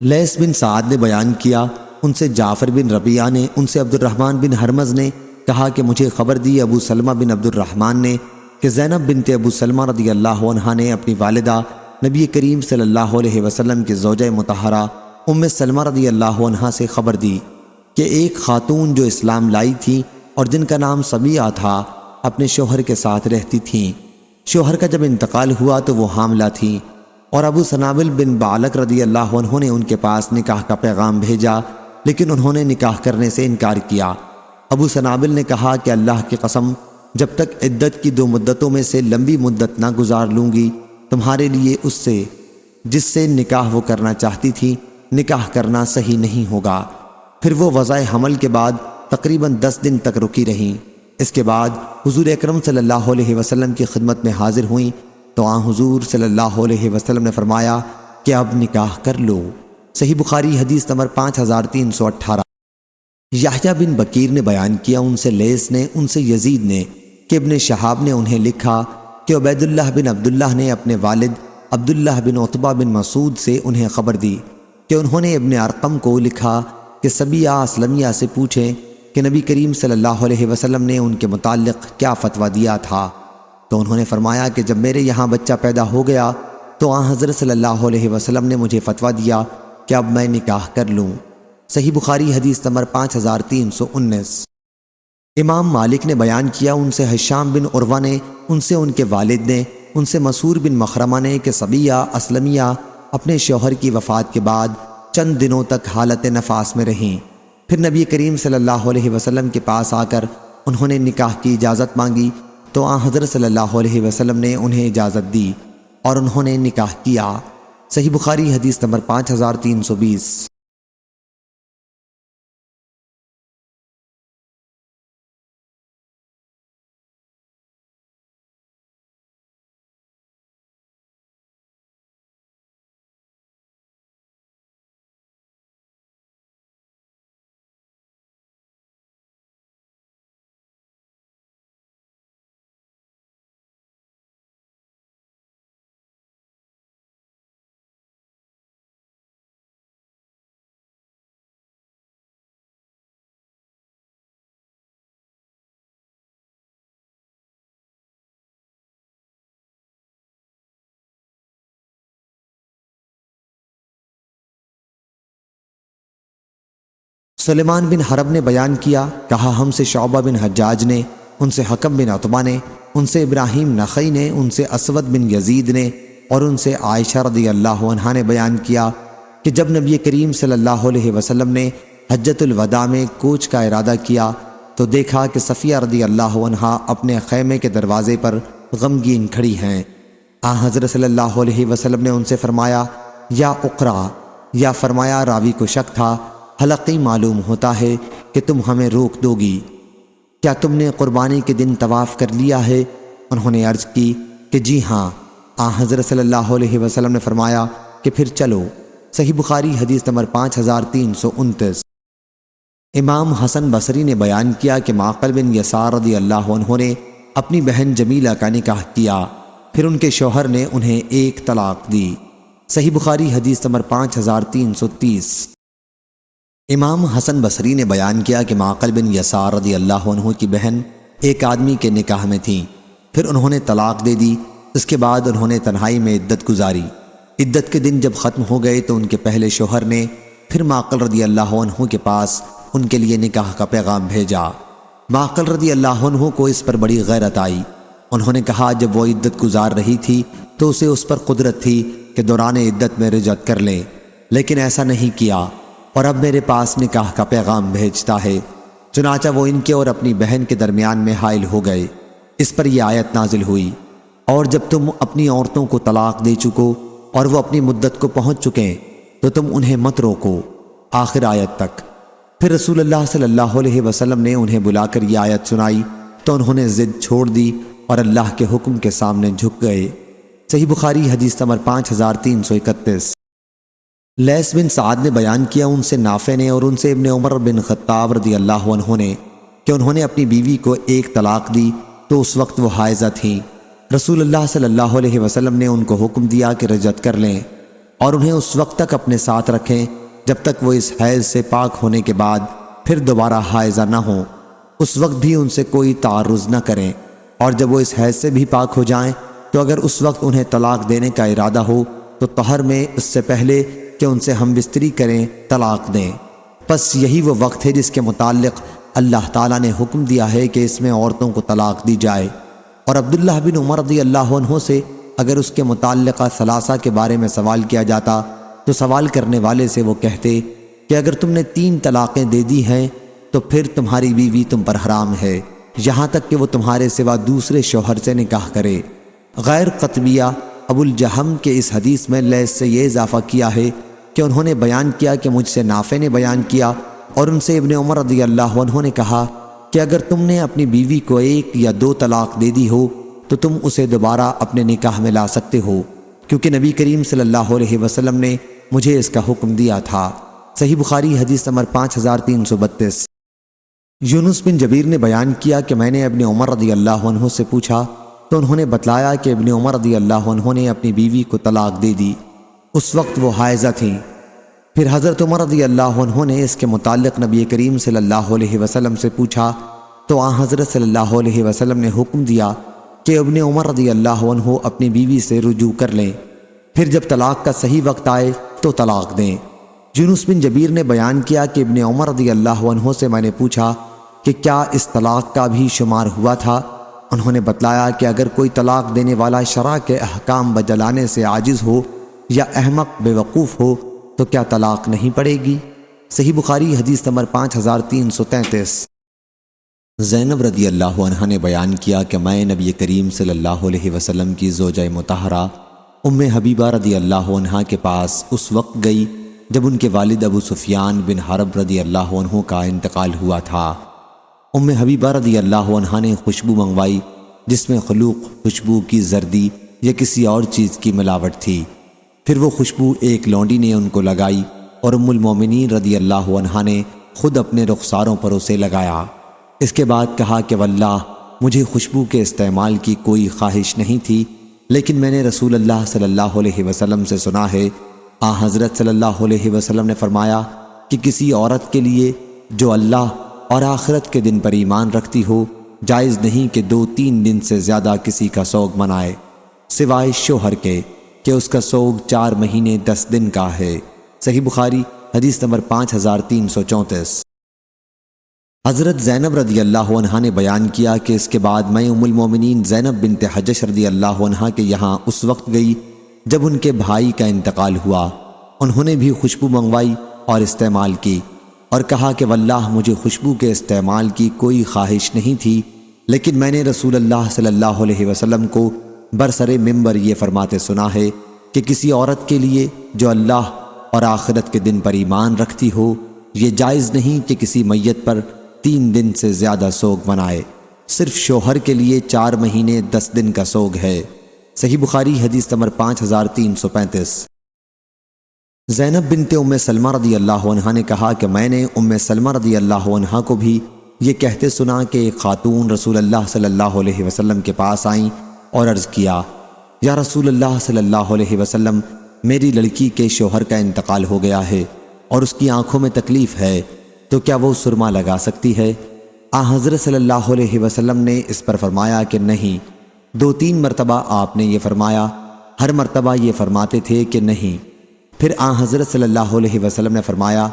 لیث بن سعد نے بیان کیا، ان سے جعفر بن ربیعہ نے، ان سے عبد الرحمن بن ہرمز نے کہا کہ مجھے خبر دی ابو سلمہ بن عبد الرحمن نے کہ زینب بنت ابو سلمہ رضی اللہ عنہا نے اپنی والدہ نبی کریم صلی اللہ علیہ وسلم کے زوجہ مطہرہ ام سلمہ رضی اللہ عنہا سے خبر دی کہ ایک خاتون جو اسلام لائی تھی اور جن کا نام سبیہ تھا اپنے شوہر کے ساتھ رہتی تھیں۔ شوہر کا جب انتقال ہوا تو وہ حاملہ تھیں، اور ابو سنابل بن بعلق رضی اللہ عنہ نے ان کے پاس نکاح کا پیغام بھیجا، لیکن انہوں نے نکاح کرنے سے انکار کیا۔ ابو سنابل نے کہا کہ اللہ کی قسم، جب تک عدت کی 2 مدتوں میں سے لمبی مدت نہ گزار لوں گی تمہارے لیے اس سے جس سے نکاح وہ کرنا چاہتی تھی نکاح کرنا صحیح نہیں ہوگا۔ پھر وہ وضع حمل کے بعد تقریباً 10 دن تک رکی رہیں۔ اس کے بعد حضور اکرم صلی اللہ علیہ وسلم کی خدمت میں حاضر ہوئیں تو آن حضور صلی اللہ علیہ وسلم نے فرمایا کہ اب نکاح کر لو۔ صحیح بخاری حدیث نمبر 5318۔ یحییٰ بن بکیر نے بیان کیا، ان سے لیث نے، ان سے یزید نے کہ ابن شہاب نے انہیں لکھا کہ عبید اللہ بن عبداللہ نے اپنے والد عبداللہ بن عتبہ بن مسعود سے انہیں خبر دی کہ انہوں نے ابن ارقم کو لکھا کہ سبیہ اسلمیہ سے پوچھیں کہ نبی کریم صلی اللہ علیہ وسلم نے ان کے متعلق کیا فتویٰ دیا تھا، تو انہوں نے فرمایا کہ جب میرے یہاں بچہ پیدا ہو گیا تو آن حضرت صلی اللہ علیہ وسلم نے مجھے فتویٰ دیا کہ اب میں نکاح کر لوں۔ صحیح بخاری حدیث نمبر 5319۔ امام مالک نے بیان کیا، ان سے حشام بن عروہ نے، ان سے ان کے والد نے، ان سے مسعور بن مخرمہ نے کہ سبیہ اسلمیہ اپنے شوہر کی وفات کے بعد چند دنوں تک حالت نفاس میں رہیں، پھر نبی کریم صلی اللہ علیہ وسلم کے پاس آ کر انہوں نے نکاح کی اجازت مانگی تو آن حضرت صلی اللہ علیہ وسلم نے انہیں اجازت دی اور انہوں نے نکاح کیا۔ صحیح بخاری حدیث نمبر 5320۔ سلیمان بن حرب نے بیان کیا، کہا ہم سے شعبہ بن حجاج نے، ان سے حکم بن عتبہ نے، ان سے ابراہیم نخعی نے، ان سے اسود بن یزید نے اور ان سے عائشہ رضی اللہ عنہا نے بیان کیا کہ جب نبی کریم صلی اللہ علیہ وسلم نے حجۃ الوداع میں کوچ کا ارادہ کیا تو دیکھا کہ صفیہ رضی اللہ عنہا اپنے خیمے کے دروازے پر غمگین کھڑی ہیں۔ حضرت صلی اللہ علیہ وسلم نے ان سے فرمایا یا اقرا، یا فرمایا راوی کو شک تھا، حلقی معلوم ہوتا ہے کہ تم ہمیں روک دو گی، کیا تم نے قربانی کے دن طواف کر لیا ہے؟ انہوں نے عرض کی کہ جی ہاں۔ حضرت صلی اللہ علیہ وسلم نے فرمایا کہ پھر چلو۔ صحیح بخاری حدیث نمبر 5329۔ امام حسن بصری نے بیان کیا کہ معقل بن یسار رضی اللہ عنہ نے اپنی بہن جمیلہ کا نکاح کیا، پھر ان کے شوہر نے انہیں ایک طلاق دی۔ صحیح بخاری حدیث نمبر 5330۔ امام حسن بصری نے بیان کیا کہ معقل بن یسار رضی اللہ عنہ کی بہن ایک آدمی کے نکاح میں تھیں، پھر انہوں نے طلاق دے دی۔ اس کے بعد انہوں نے تنہائی میں عدت گزاری۔ عدت کے دن جب ختم ہو گئے تو ان کے پہلے شوہر نے پھر معقل رضی اللہ عنہ کے پاس ان کے لیے نکاح کا پیغام بھیجا۔ معقل رضی اللہ عنہ کو اس پر بڑی غیرت آئی۔ انہوں نے کہا جب وہ عدت گزار رہی تھی تو اسے اس پر قدرت تھی کہ دوران عدت میں رجعت کر لیں، لیکن ایسا نہیں کیا اور اب میرے پاس نکاح کا پیغام بھیجتا ہے۔ چنانچہ وہ ان کے اور اپنی بہن کے درمیان میں حائل ہو گئے۔ اس پر یہ آیت نازل ہوئی، اور جب تم اپنی عورتوں کو طلاق دے چکو اور وہ اپنی مدت کو پہنچ چکیں تو تم انہیں مت روکو، آخر آیت تک۔ پھر رسول اللہ صلی اللہ علیہ وسلم نے انہیں بلا کر یہ آیت سنائی تو انہوں نے ضد چھوڑ دی اور اللہ کے حکم کے سامنے جھک گئے۔ صحیح بخاری حدیث نمبر 5331۔ لیث بن سعد نے بیان کیا، ان سے نافع نے اور ان سے ابن عمر بن خطاب رضی اللہ عنہ نے کہ انہوں نے اپنی بیوی کو ایک طلاق دی تو اس وقت وہ حائضہ تھیں۔ رسول اللہ صلی اللہ علیہ وسلم نے ان کو حکم دیا کہ رجعت کر لیں اور انہیں اس وقت تک اپنے ساتھ رکھیں جب تک وہ اس حیض سے پاک ہونے کے بعد پھر دوبارہ حائضہ نہ ہوں۔ اس وقت بھی ان سے کوئی تعرض نہ کریں، اور جب وہ اس حیض سے بھی پاک ہو جائیں تو اگر اس وقت انہیں طلاق دینے کا ارادہ ہو تو طہر میں اس سے پہلے کہ ان سے ہم بستری کریں طلاق دیں۔ پس یہی وہ وقت ہے جس کے متعلق اللہ تعالیٰ نے حکم دیا ہے کہ اس میں عورتوں کو طلاق دی جائے۔ اور عبداللہ بن عمر رضی اللہ عنہ سے اگر اس کے متعلقہ ثلاثہ کے بارے میں سوال کیا جاتا تو سوال کرنے والے سے وہ کہتے کہ اگر تم نے 3 طلاقیں دے دی ہیں تو پھر تمہاری بیوی تم پر حرام ہے، یہاں تک کہ وہ تمہارے سوا دوسرے شوہر سے نکاح کرے۔ غیر قطبیہ ابو الجہم کے اس حدیث میں لیث سے یہ اضافہ کیا ہے کہ انہوں نے بیان کیا کہ مجھ سے نافع نے بیان کیا اور ان سے ابن عمر رضی اللہ عنہ نے کہا کہ اگر تم نے اپنی بیوی کو 1 یا 2 طلاق دے دی ہو تو تم اسے دوبارہ اپنے نکاح میں لا سکتے ہو، کیونکہ نبی کریم صلی اللہ علیہ وسلم نے مجھے اس کا حکم دیا تھا۔ صحیح بخاری حدیث نمبر 5332۔ یونس بن جبیر نے بیان کیا کہ میں نے ابن عمر رضی اللہ عنہ سے پوچھا تو انہوں نے بتلایا کہ ابن عمر رضی اللہ عنہ نے اپنی بیوی کو طلاق دے دی، اس وقت وہ حائضہ تھیں۔ پھر حضرت عمر رضی اللہ عنہ نے اس کے متعلق نبی کریم صلی اللہ علیہ وسلم سے پوچھا تو حضرت صلی اللہ علیہ وسلم نے حکم دیا کہ ابن عمر رضی اللہ عنہ اپنی بیوی سے رجوع کر لیں، پھر جب طلاق کا صحیح وقت آئے تو طلاق دیں۔ یونس بن جبیر نے بیان کیا کہ ابن عمر رضی اللہ عنہ سے میں نے پوچھا کہ کیا اس طلاق کا بھی شمار ہوا تھا؟ انہوں نے بتلایا کہ اگر کوئی طلاق دینے والا شرع کے احکام بجلانے سے عاجز ہو یا احمق بے وقوف ہو تو کیا طلاق نہیں پڑے گی؟ صحیح بخاری حدیث نمبر 5333۔ زینب رضی اللہ عنہا نے بیان کیا کہ میں نبی کریم صلی اللہ علیہ وسلم کی زوجہ مطہرہ ام حبیبہ رضی اللہ عنہا کے پاس اس وقت گئی جب ان کے والد ابو سفیان بن حرب رضی اللہ عنہ کا انتقال ہوا تھا۔ ام حبیبہ رضی اللہ عنہا نے خوشبو منگوائی جس میں خلوق خوشبو کی زردی یا کسی اور چیز کی ملاوٹ تھی۔ پھر وہ خوشبو ایک لونڈی نے ان کو لگائی اور ام المومنین رضی اللہ عنہا نے خود اپنے رخساروں پر اسے لگایا۔ اس کے بعد کہا کہ واللہ مجھے خوشبو کے استعمال کی کوئی خواہش نہیں تھی، لیکن میں نے رسول اللہ صلی اللہ علیہ وسلم سے سنا ہے، حضرت صلی اللہ علیہ وسلم نے فرمایا کہ کسی عورت کے لیے جو اللہ اور آخرت کے دن پر ایمان رکھتی ہو جائز نہیں کہ 2-3 دن سے زیادہ کسی کا سوگ منائے، سوائے شوہر کے کہ اس کا سوگ 4 مہینے 10 دن کا ہے۔ صحیح بخاری حدیث نمبر 5334۔ حضرت زینب رضی اللہ عنہا نے بیان کیا کہ اس کے بعد میں ام المومنین زینب بنت حجش رضی اللہ عنہا کے یہاں اس وقت گئی جب ان کے بھائی کا انتقال ہوا۔ انہوں نے بھی خوشبو منگوائی اور استعمال کی اور کہا کہ واللہ مجھے خوشبو کے استعمال کی کوئی خواہش نہیں تھی، لیکن میں نے رسول اللہ صلی اللہ علیہ وسلم کو برسر ممبر یہ فرماتے سنا ہے کہ کسی عورت کے لیے جو اللہ اور آخرت کے دن پر ایمان رکھتی ہو یہ جائز نہیں کہ کسی میت پر 3 دن سے زیادہ سوگ منائے، صرف شوہر کے لیے 4 مہینے 10 دن کا سوگ ہے۔ صحیح بخاری حدیث نمبر 5335۔ زینب بنت ام سلمہ رضی اللہ عنہا نے کہا کہ میں نے ام سلمہ رضی اللہ عنہا کو بھی یہ کہتے سنا کہ ایک خاتون رسول اللہ صلی اللہ علیہ وسلم کے پاس آئیں اور عرض کیا، یا رسول اللہ صلی اللہ علیہ وسلم، میری لڑکی کے شوہر کا انتقال ہو گیا ہے اور اس کی آنکھوں میں تکلیف ہے، تو کیا وہ سرما لگا سکتی ہے؟ حضرت صلی اللہ علیہ وسلم نے اس پر فرمایا کہ نہیں۔ 2-3 مرتبہ آپ نے یہ فرمایا، ہر مرتبہ یہ فرماتے تھے کہ نہیں۔ پھر حضرت صلی اللہ علیہ وسلم نے فرمایا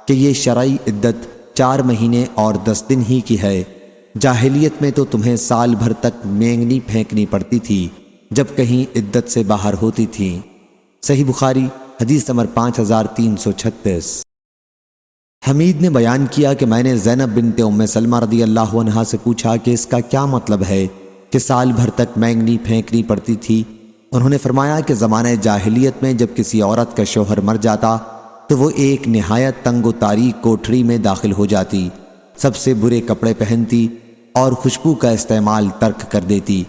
کہ یہ شرعی عدت 4 مہینے اور 10 دن ہی کی ہے، جاہلیت میں تو تمہیں سال بھر تک مینگنی پھینکنی پڑتی تھی جب کہیں عدت سے باہر ہوتی تھی۔ صحیح بخاری حدیث نمبر 5336۔ حمید نے بیان کیا کہ میں نے زینب بنت ام سلمہ رضی اللہ عنہا سے پوچھا کہ اس کا کیا مطلب ہے کہ سال بھر تک مینگنی پھینکنی پڑتی تھی؟ انہوں نے فرمایا کہ زمانہ جاہلیت میں جب کسی عورت کا شوہر مر جاتا تو وہ ایک نہایت تنگ و تاریک کوٹھری میں داخل ہو جاتی، سب سے برے کپڑے پہنتی اور خوشبو کا استعمال ترک کر دیتی،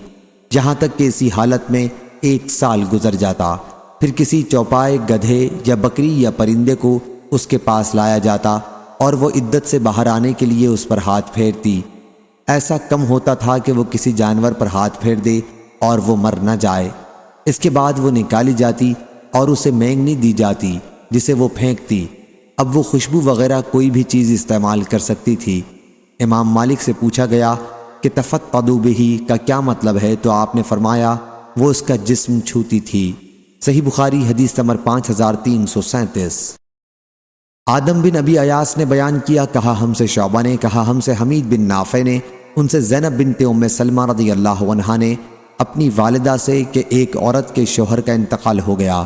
یہاں تک کہ اسی حالت میں 1 سال گزر جاتا۔ پھر کسی چوپائے، گدھے یا بکری یا پرندے کو اس کے پاس لایا جاتا اور وہ عدت سے باہر آنے کے لیے اس پر ہاتھ پھیرتی۔ ایسا کم ہوتا تھا کہ وہ کسی جانور پر ہاتھ پھیر دے اور وہ مر نہ جائے۔ اس کے بعد وہ نکالی جاتی اور اسے مینگنی دی جاتی جسے وہ پھینکتی۔ اب وہ خوشبو وغیرہ کوئی بھی چیز استعمال کر سکتی تھی۔ امام مالک سے پوچھا گیا کہ تفقدوا بہ کا کیا مطلب ہے، تو آپ نے فرمایا وہ اس کا جسم چھوتی تھی۔ صحیح بخاری حدیث نمبر 5337۔ آدم بن ابی ایاس نے بیان کیا، کہا ہم سے شعبہ نے، کہا ہم سے حمید بن نافع نے، ان سے زینب بنت ام سلمہ رضی اللہ عنہا نے اپنی والدہ سے کہ ایک عورت کے شوہر کا انتقال ہو گیا،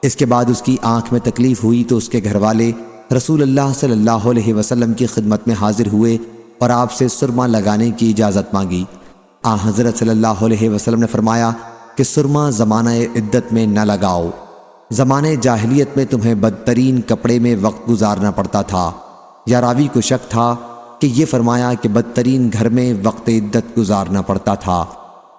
اس کے بعد اس کی آنکھ میں تکلیف ہوئی تو اس کے گھر والے رسول اللہ صلی اللہ علیہ وسلم کی خدمت میں حاضر ہوئے اور آپ سے سرما لگانے کی اجازت مانگی۔ حضرت صلی اللہ علیہ وسلم نے فرمایا کہ سرما زمانہ عدت میں نہ لگاؤ، زمانہ جاہلیت میں تمہیں بدترین کپڑے میں وقت گزارنا پڑتا تھا۔ یا راوی کو شک تھا کہ یہ فرمایا کہ بدترین گھر میں وقت عدت گزارنا پڑتا تھا۔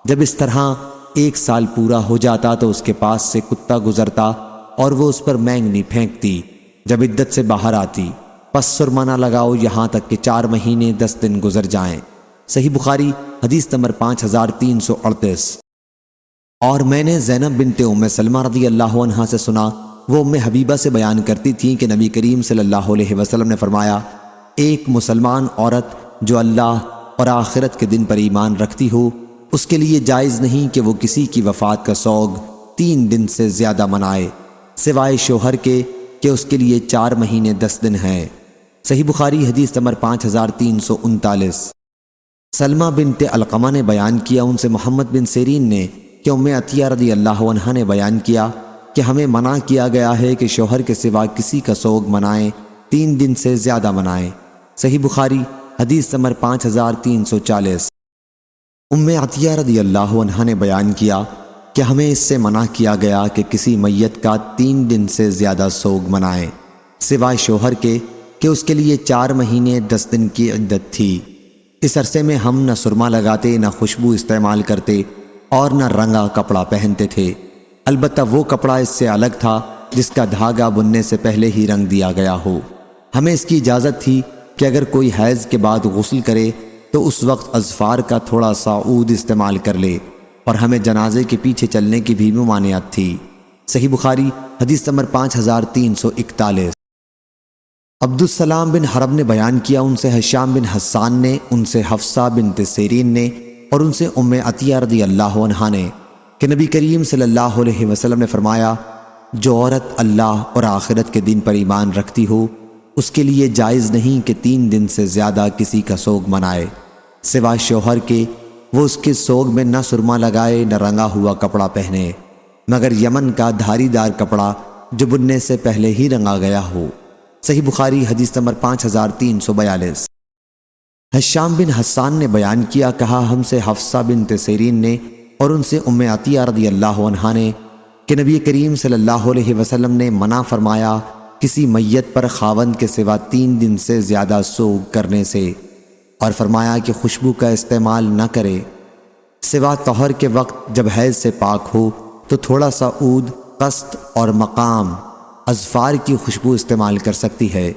جب اس طرح 1 سال پورا ہو جاتا تو اس کے پاس سے کتا گزرتا اور وہ اس پر مینگنی پھینکتی، جب عدت سے باہر آتی، پس سرما نہ لگاؤ یہاں تک کہ 4 مہینے 10 دن گزر جائیں۔ صحیح بخاری حدیث نمبر 5338۔ اور میں نے زینب بنت ام سلمہ رضی اللہ عنہا سے سنا، وہ ام حبیبہ سے بیان کرتی تھیں کہ نبی کریم صلی اللہ علیہ وسلم نے فرمایا، ایک مسلمان عورت جو اللہ اور آخرت کے دن پر ایمان رکھتی ہو اس کے لیے جائز نہیں کہ وہ کسی کی وفات کا سوگ 3 دن سے زیادہ منائے، سوائے شوہر کے کہ اس کے لیے 4 مہینے 10 دن ہیں۔ صحیح بخاری حدیث نمبر 5339۔ سلمہ بنت علقمہ نے بیان کیا، ان سے محمد بن سیرین نے کہ ام عطیہ رضی اللہ عنہا نے بیان کیا کہ ہمیں منع کیا گیا ہے کہ شوہر کے سوا کسی کا سوگ منائیں، 3 دن سے زیادہ منائیں۔ صحیح بخاری حدیث نمبر 5340۔ ام عطیہ رضی اللہ عنہا نے بیان کیا کہ ہمیں اس سے منع کیا گیا کہ کسی میت کا 3 دن سے زیادہ سوگ منائیں، سوائے شوہر کے کہ اس کے لیے 4 مہینے 10 دن کی عدت تھی۔ اس عرصے میں ہم نہ سرما لگاتے، نہ خوشبو استعمال کرتے اور نہ رنگا کپڑا پہنتے تھے، البتہ وہ کپڑا اس سے الگ تھا جس کا دھاگا بننے سے پہلے ہی رنگ دیا گیا ہو۔ ہمیں اس کی اجازت تھی کہ اگر کوئی حیض کے بعد غسل کرے تو اس وقت اظفار کا تھوڑا سا عود استعمال کر لے، اور ہمیں جنازے کے پیچھے چلنے کی بھی ممانعت تھی۔ صحیح بخاری حدیث نمبر 5341۔ عبدالسلام بن حرب نے بیان کیا، ان سے ہشام بن حسان نے، ان سے حفصہ بنت سیرین نے، اور ان سے ام عطیہ رضی اللہ عنہا نے کہ نبی کریم صلی اللہ علیہ وسلم نے فرمایا، جو عورت اللہ اور آخرت کے دن پر ایمان رکھتی ہو اس کے لیے جائز نہیں کہ 3 دن سے زیادہ کسی کا سوگ منائے، سوائے شوہر کے وہ اس کے سوگ میں نہ سرما لگائے نہ رنگا ہوا کپڑا پہنے، مگر یمن کا دھاری دار کپڑا جو بننے سے پہلے ہی رنگا گیا ہو۔ صحیح بخاری حدیث نمبر 5342۔ ہشام بن حسان نے بیان کیا، کہا ہم سے حفصہ بنت سیرین نے اور ان سے ام عطیہ رضی اللہ عنہا نے کہ نبی کریم صلی اللہ علیہ وسلم نے منع فرمایا کسی میت پر خاوند کے سوا 3 دن سے زیادہ سوگ کرنے سے، اور فرمایا کہ خوشبو کا استعمال نہ کرے، سوا طہر کے وقت جب حیض سے پاک ہو تو تھوڑا سا عود، قسط اور مقام اظفار کی خوشبو استعمال کر سکتی ہے۔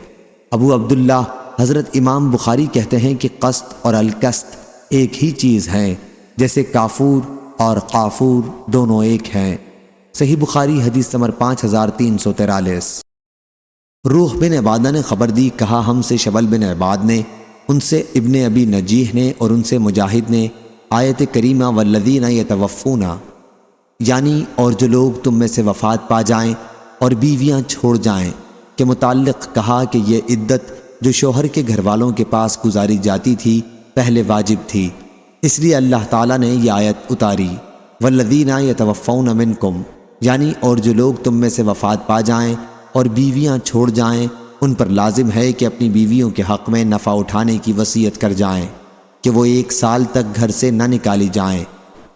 ابو عبداللہ حضرت امام بخاری کہتے ہیں کہ قسط اور القسط ایک ہی چیز ہیں، جیسے کافور اور قافور دونوں ایک ہیں۔ صحیح بخاری حدیث نمبر 5343۔ روح بن عبادہ نے خبر دی، کہا ہم سے شبل بن عباد نے، ان سے ابن ابی نجیح نے اور ان سے مجاہد نے آیت کریمہ والذین یتوفون، یعنی اور جو لوگ تم میں سے وفات پا جائیں اور بیویاں چھوڑ جائیں کے متعلق کہا کہ یہ عدت جو شوہر کے گھر والوں کے پاس گزاری جاتی تھی پہلے واجب تھی، اس لیے اللہ تعالیٰ نے یہ آیت اتاری، والذین یتوفون منکم، یعنی اور جو لوگ تم میں سے وفات پا جائیں اور بیویاں چھوڑ جائیں ان پر لازم ہے کہ اپنی بیویوں کے حق میں نفع اٹھانے کی وصیت کر جائیں کہ وہ 1 سال تک گھر سے نہ نکالی جائیں،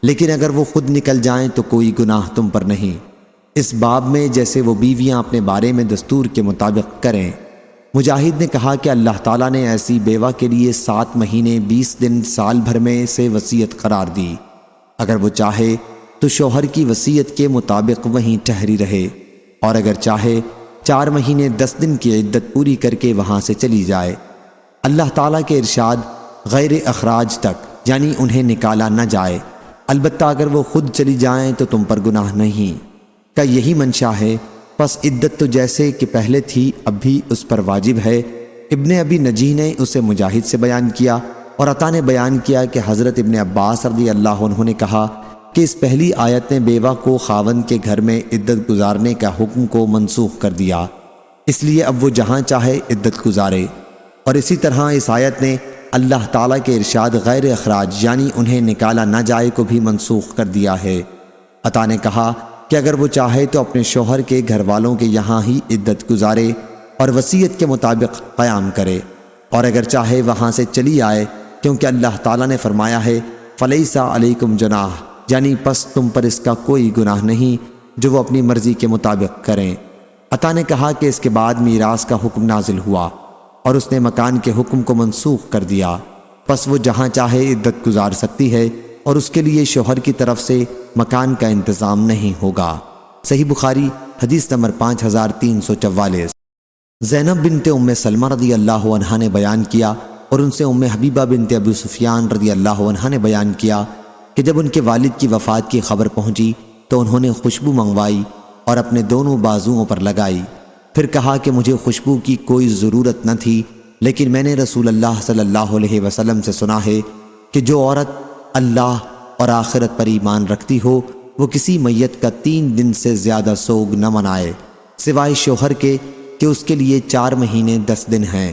لیکن اگر وہ خود نکل جائیں تو کوئی گناہ تم پر نہیں، اس باب میں جیسے وہ بیویاں اپنے بارے میں دستور کے مطابق کریں۔ مجاہد نے کہا کہ اللہ تعالیٰ نے ایسی بیوہ کے لیے 7 مہینے 20 دن سال بھر میں سے وصیت قرار دی، اگر وہ چاہے تو شوہر کی وصیت کے مطابق وہیں ٹھہری رہے، اور اگر چاہے 4 مہینے 10 دن کی عدت پوری کر کے وہاں سے چلی جائے۔ اللہ تعالیٰ کے ارشاد غیر اخراج تک، یعنی انہیں نکالا نہ جائے، البتہ اگر وہ خود چلی جائیں تو تم پر گناہ نہیں، کا یہی منشا ہے، پس عدت تو جیسے کہ پہلے تھی اب بھی اس پر واجب ہے۔ ابن ابی نجیح نے اسے مجاہد سے بیان کیا، اور عطا نے بیان کیا کہ حضرت ابن عباس رضی اللہ عنہ نے کہا کہ اس پہلی آیت نے بیوہ کو خاوند کے گھر میں عدت گزارنے کا حکم کو منسوخ کر دیا، اس لیے اب وہ جہاں چاہے عدت گزارے، اور اسی طرح اس آیت نے اللہ تعالیٰ کے ارشاد غیر اخراج یعنی انہیں نکالا نہ جائے کو بھی منسوخ کر دیا ہے۔ عطا نے کہا کہ اگر وہ چاہے تو اپنے شوہر کے گھر والوں کے یہاں ہی عدت گزارے اور وصیت کے مطابق قیام کرے، اور اگر چاہے وہاں سے چلی آئے، کیونکہ اللہ تعالیٰ نے فرمایا ہے فَلَيْسَ عَلَيْكُمْ جُنَاحٌ، یعنی پس تم پر اس کا کوئی گناہ نہیں جو وہ اپنی مرضی کے مطابق کریں۔ عطا نے کہا کہ اس کے بعد میراث کا حکم نازل ہوا اور اس نے مکان کے حکم کو منسوخ کر دیا، پس وہ جہاں چاہے عدت گزار سکتی ہے اور اس کے لیے شوہر کی طرف سے مکان کا انتظام نہیں ہوگا۔ صحیح بخاری حدیث نمبر 5344۔ زینب بنت ام سلمہ رضی اللہ عنہا نے بیان کیا، اور ان سے ام حبیبہ بنت ابو سفیان رضی اللہ عنہا نے بیان کیا کہ جب ان کے والد کی وفات کی خبر پہنچی تو انہوں نے خوشبو منگوائی اور اپنے دونوں بازوؤں پر لگائی، پھر کہا کہ مجھے خوشبو کی کوئی ضرورت نہ تھی، لیکن میں نے رسول اللہ صلی اللہ علیہ وسلم سے سنا ہے کہ جو عورت اللہ اور آخرت پر ایمان رکھتی ہو وہ کسی میت کا 3 دن سے زیادہ سوگ نہ منائے، سوائے شوہر کے کہ اس کے لیے 4 مہینے 10 دن ہیں۔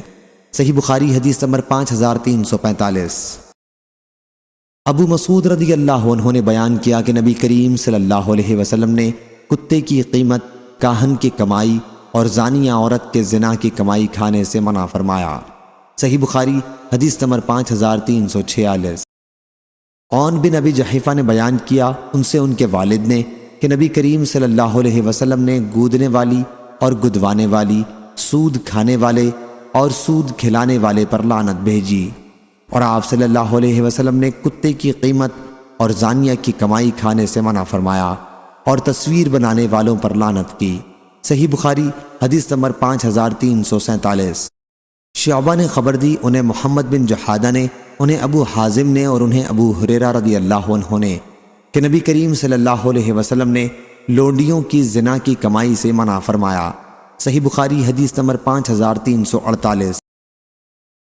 صحیح بخاری حدیث نمبر 5345۔ ابو مسعود رضی اللہ عنہ نے بیان کیا کہ نبی کریم صلی اللہ علیہ وسلم نے کتے کی قیمت، کاہن کی کمائی اور زانیہ عورت کے زنا کی کمائی کھانے سے منع فرمایا۔ صحیح بخاری حدیث نمبر 5346۔ عون بن ابی جحیفہ نے بیان کیا ان سے ان کے والد نے کہ نبی کریم صلی اللہ علیہ وسلم نے گودنے والی اور گدوانے والی، سود کھانے والے اور سود کھلانے والے پر لعنت بھیجی، اور آپ صلی اللہ علیہ وسلم نے کتے کی قیمت اور زانیہ کی کمائی کھانے سے منع فرمایا اور تصویر بنانے والوں پر لعنت کی۔ صحیح بخاری حدیث نمبر 5347۔ شعبہ نے خبر دی انہیں محمد بن جحادہ نے، انہیں ابو حازم نے اور انہیں ابو ہریرہ رضی اللہ عنہ نے کہ نبی کریم صلی اللہ علیہ وسلم نے لونڈیوں کی زنا کی کمائی سے منع فرمایا۔ صحیح بخاری حدیث نمبر 5348۔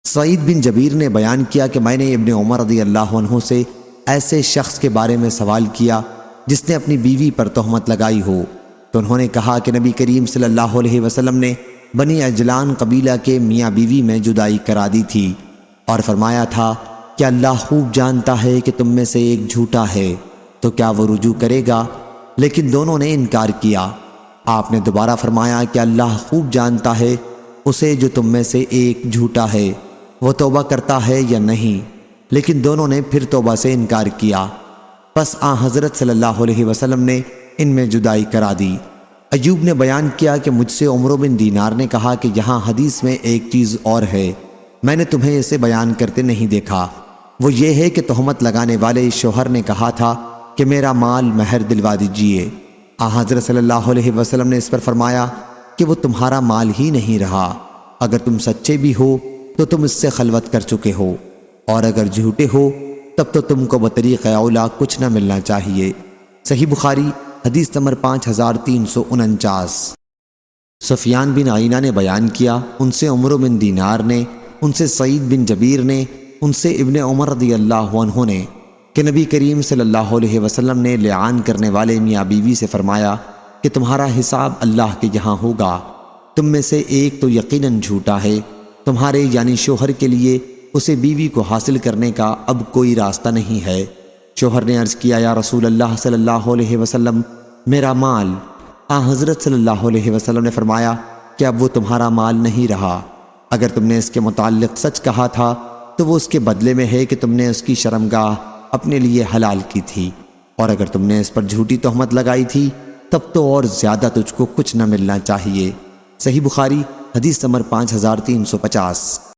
سعید بن جبیر نے بیان کیا کہ میں نے ابن عمر رضی اللہ عنہ سے ایسے شخص کے بارے میں سوال کیا جس نے اپنی بیوی پر تہمت لگائی ہو، تو انہوں نے کہا کہ نبی کریم صلی اللہ علیہ وسلم نے بنی عجلان قبیلہ کے میاں بیوی میں جدائی کرا دی تھی اور فرمایا تھا کہ اللہ خوب جانتا ہے کہ تم میں سے ایک جھوٹا ہے، تو کیا وہ رجوع کرے گا؟ لیکن دونوں نے انکار کیا۔ آپ نے دوبارہ فرمایا کہ اللہ خوب جانتا ہے اسے جو تم میں سے ایک جھوٹا ہے، وہ توبہ کرتا ہے یا نہیں، لیکن دونوں نے پھر توبہ سے انکار کیا۔ پس حضرت صلی اللہ علیہ وسلم نے ان میں جدائی کرا دی۔ ایوب نے بیان کیا کہ مجھ سے عمرو بن دینار نے کہا کہ یہاں حدیث میں ایک چیز اور ہے، میں نے تمہیں اسے بیان کرتے نہیں دیکھا، وہ یہ ہے کہ تہمت لگانے والے شوہر نے کہا تھا کہ میرا مال مہر دلوا دیجئے۔ حضرت صلی اللہ علیہ وسلم نے اس پر فرمایا کہ وہ تمہارا مال ہی نہیں رہا، اگر تم سچے بھی ہو تو تم اس سے خلوت کر چکے ہو، اور اگر جھوٹے ہو تب تو تم کو بطریق اولا کچھ نہ ملنا چاہیے۔ صحیح بخاری حدیث نمبر 5349۔ سفیان بن عینہ نے بیان کیا ان سے عمرو بن دینار نے، ان سے سعید بن جبیر نے، ان سے ابن عمر رضی اللہ عنہ نے کہ نبی کریم صلی اللہ علیہ وسلم نے لعان کرنے والے میاں بیوی سے فرمایا کہ تمہارا حساب اللہ کے یہاں ہوگا، تم میں سے ایک تو یقیناً جھوٹا ہے، تمہارے یعنی شوہر کے لیے اسے بیوی کو حاصل کرنے کا اب کوئی راستہ نہیں ہے۔ شوہر نے عرض کیا یا رسول اللہ صلی اللہ علیہ وسلم میرا مال؟ حضرت صلی اللہ علیہ وسلم نے فرمایا کہ اب وہ تمہارا مال نہیں رہا، اگر تم نے اس کے متعلق سچ کہا تھا تو وہ اس کے بدلے میں ہے کہ تم نے اس کی شرمگاہ اپنے لیے حلال کی تھی، اور اگر تم نے اس پر جھوٹی تہمت لگائی تھی تب تو اور زیادہ تجھ کو کچھ نہ ملنا چاہیے۔ صحیح بخاری حدیث نمبر 5350۔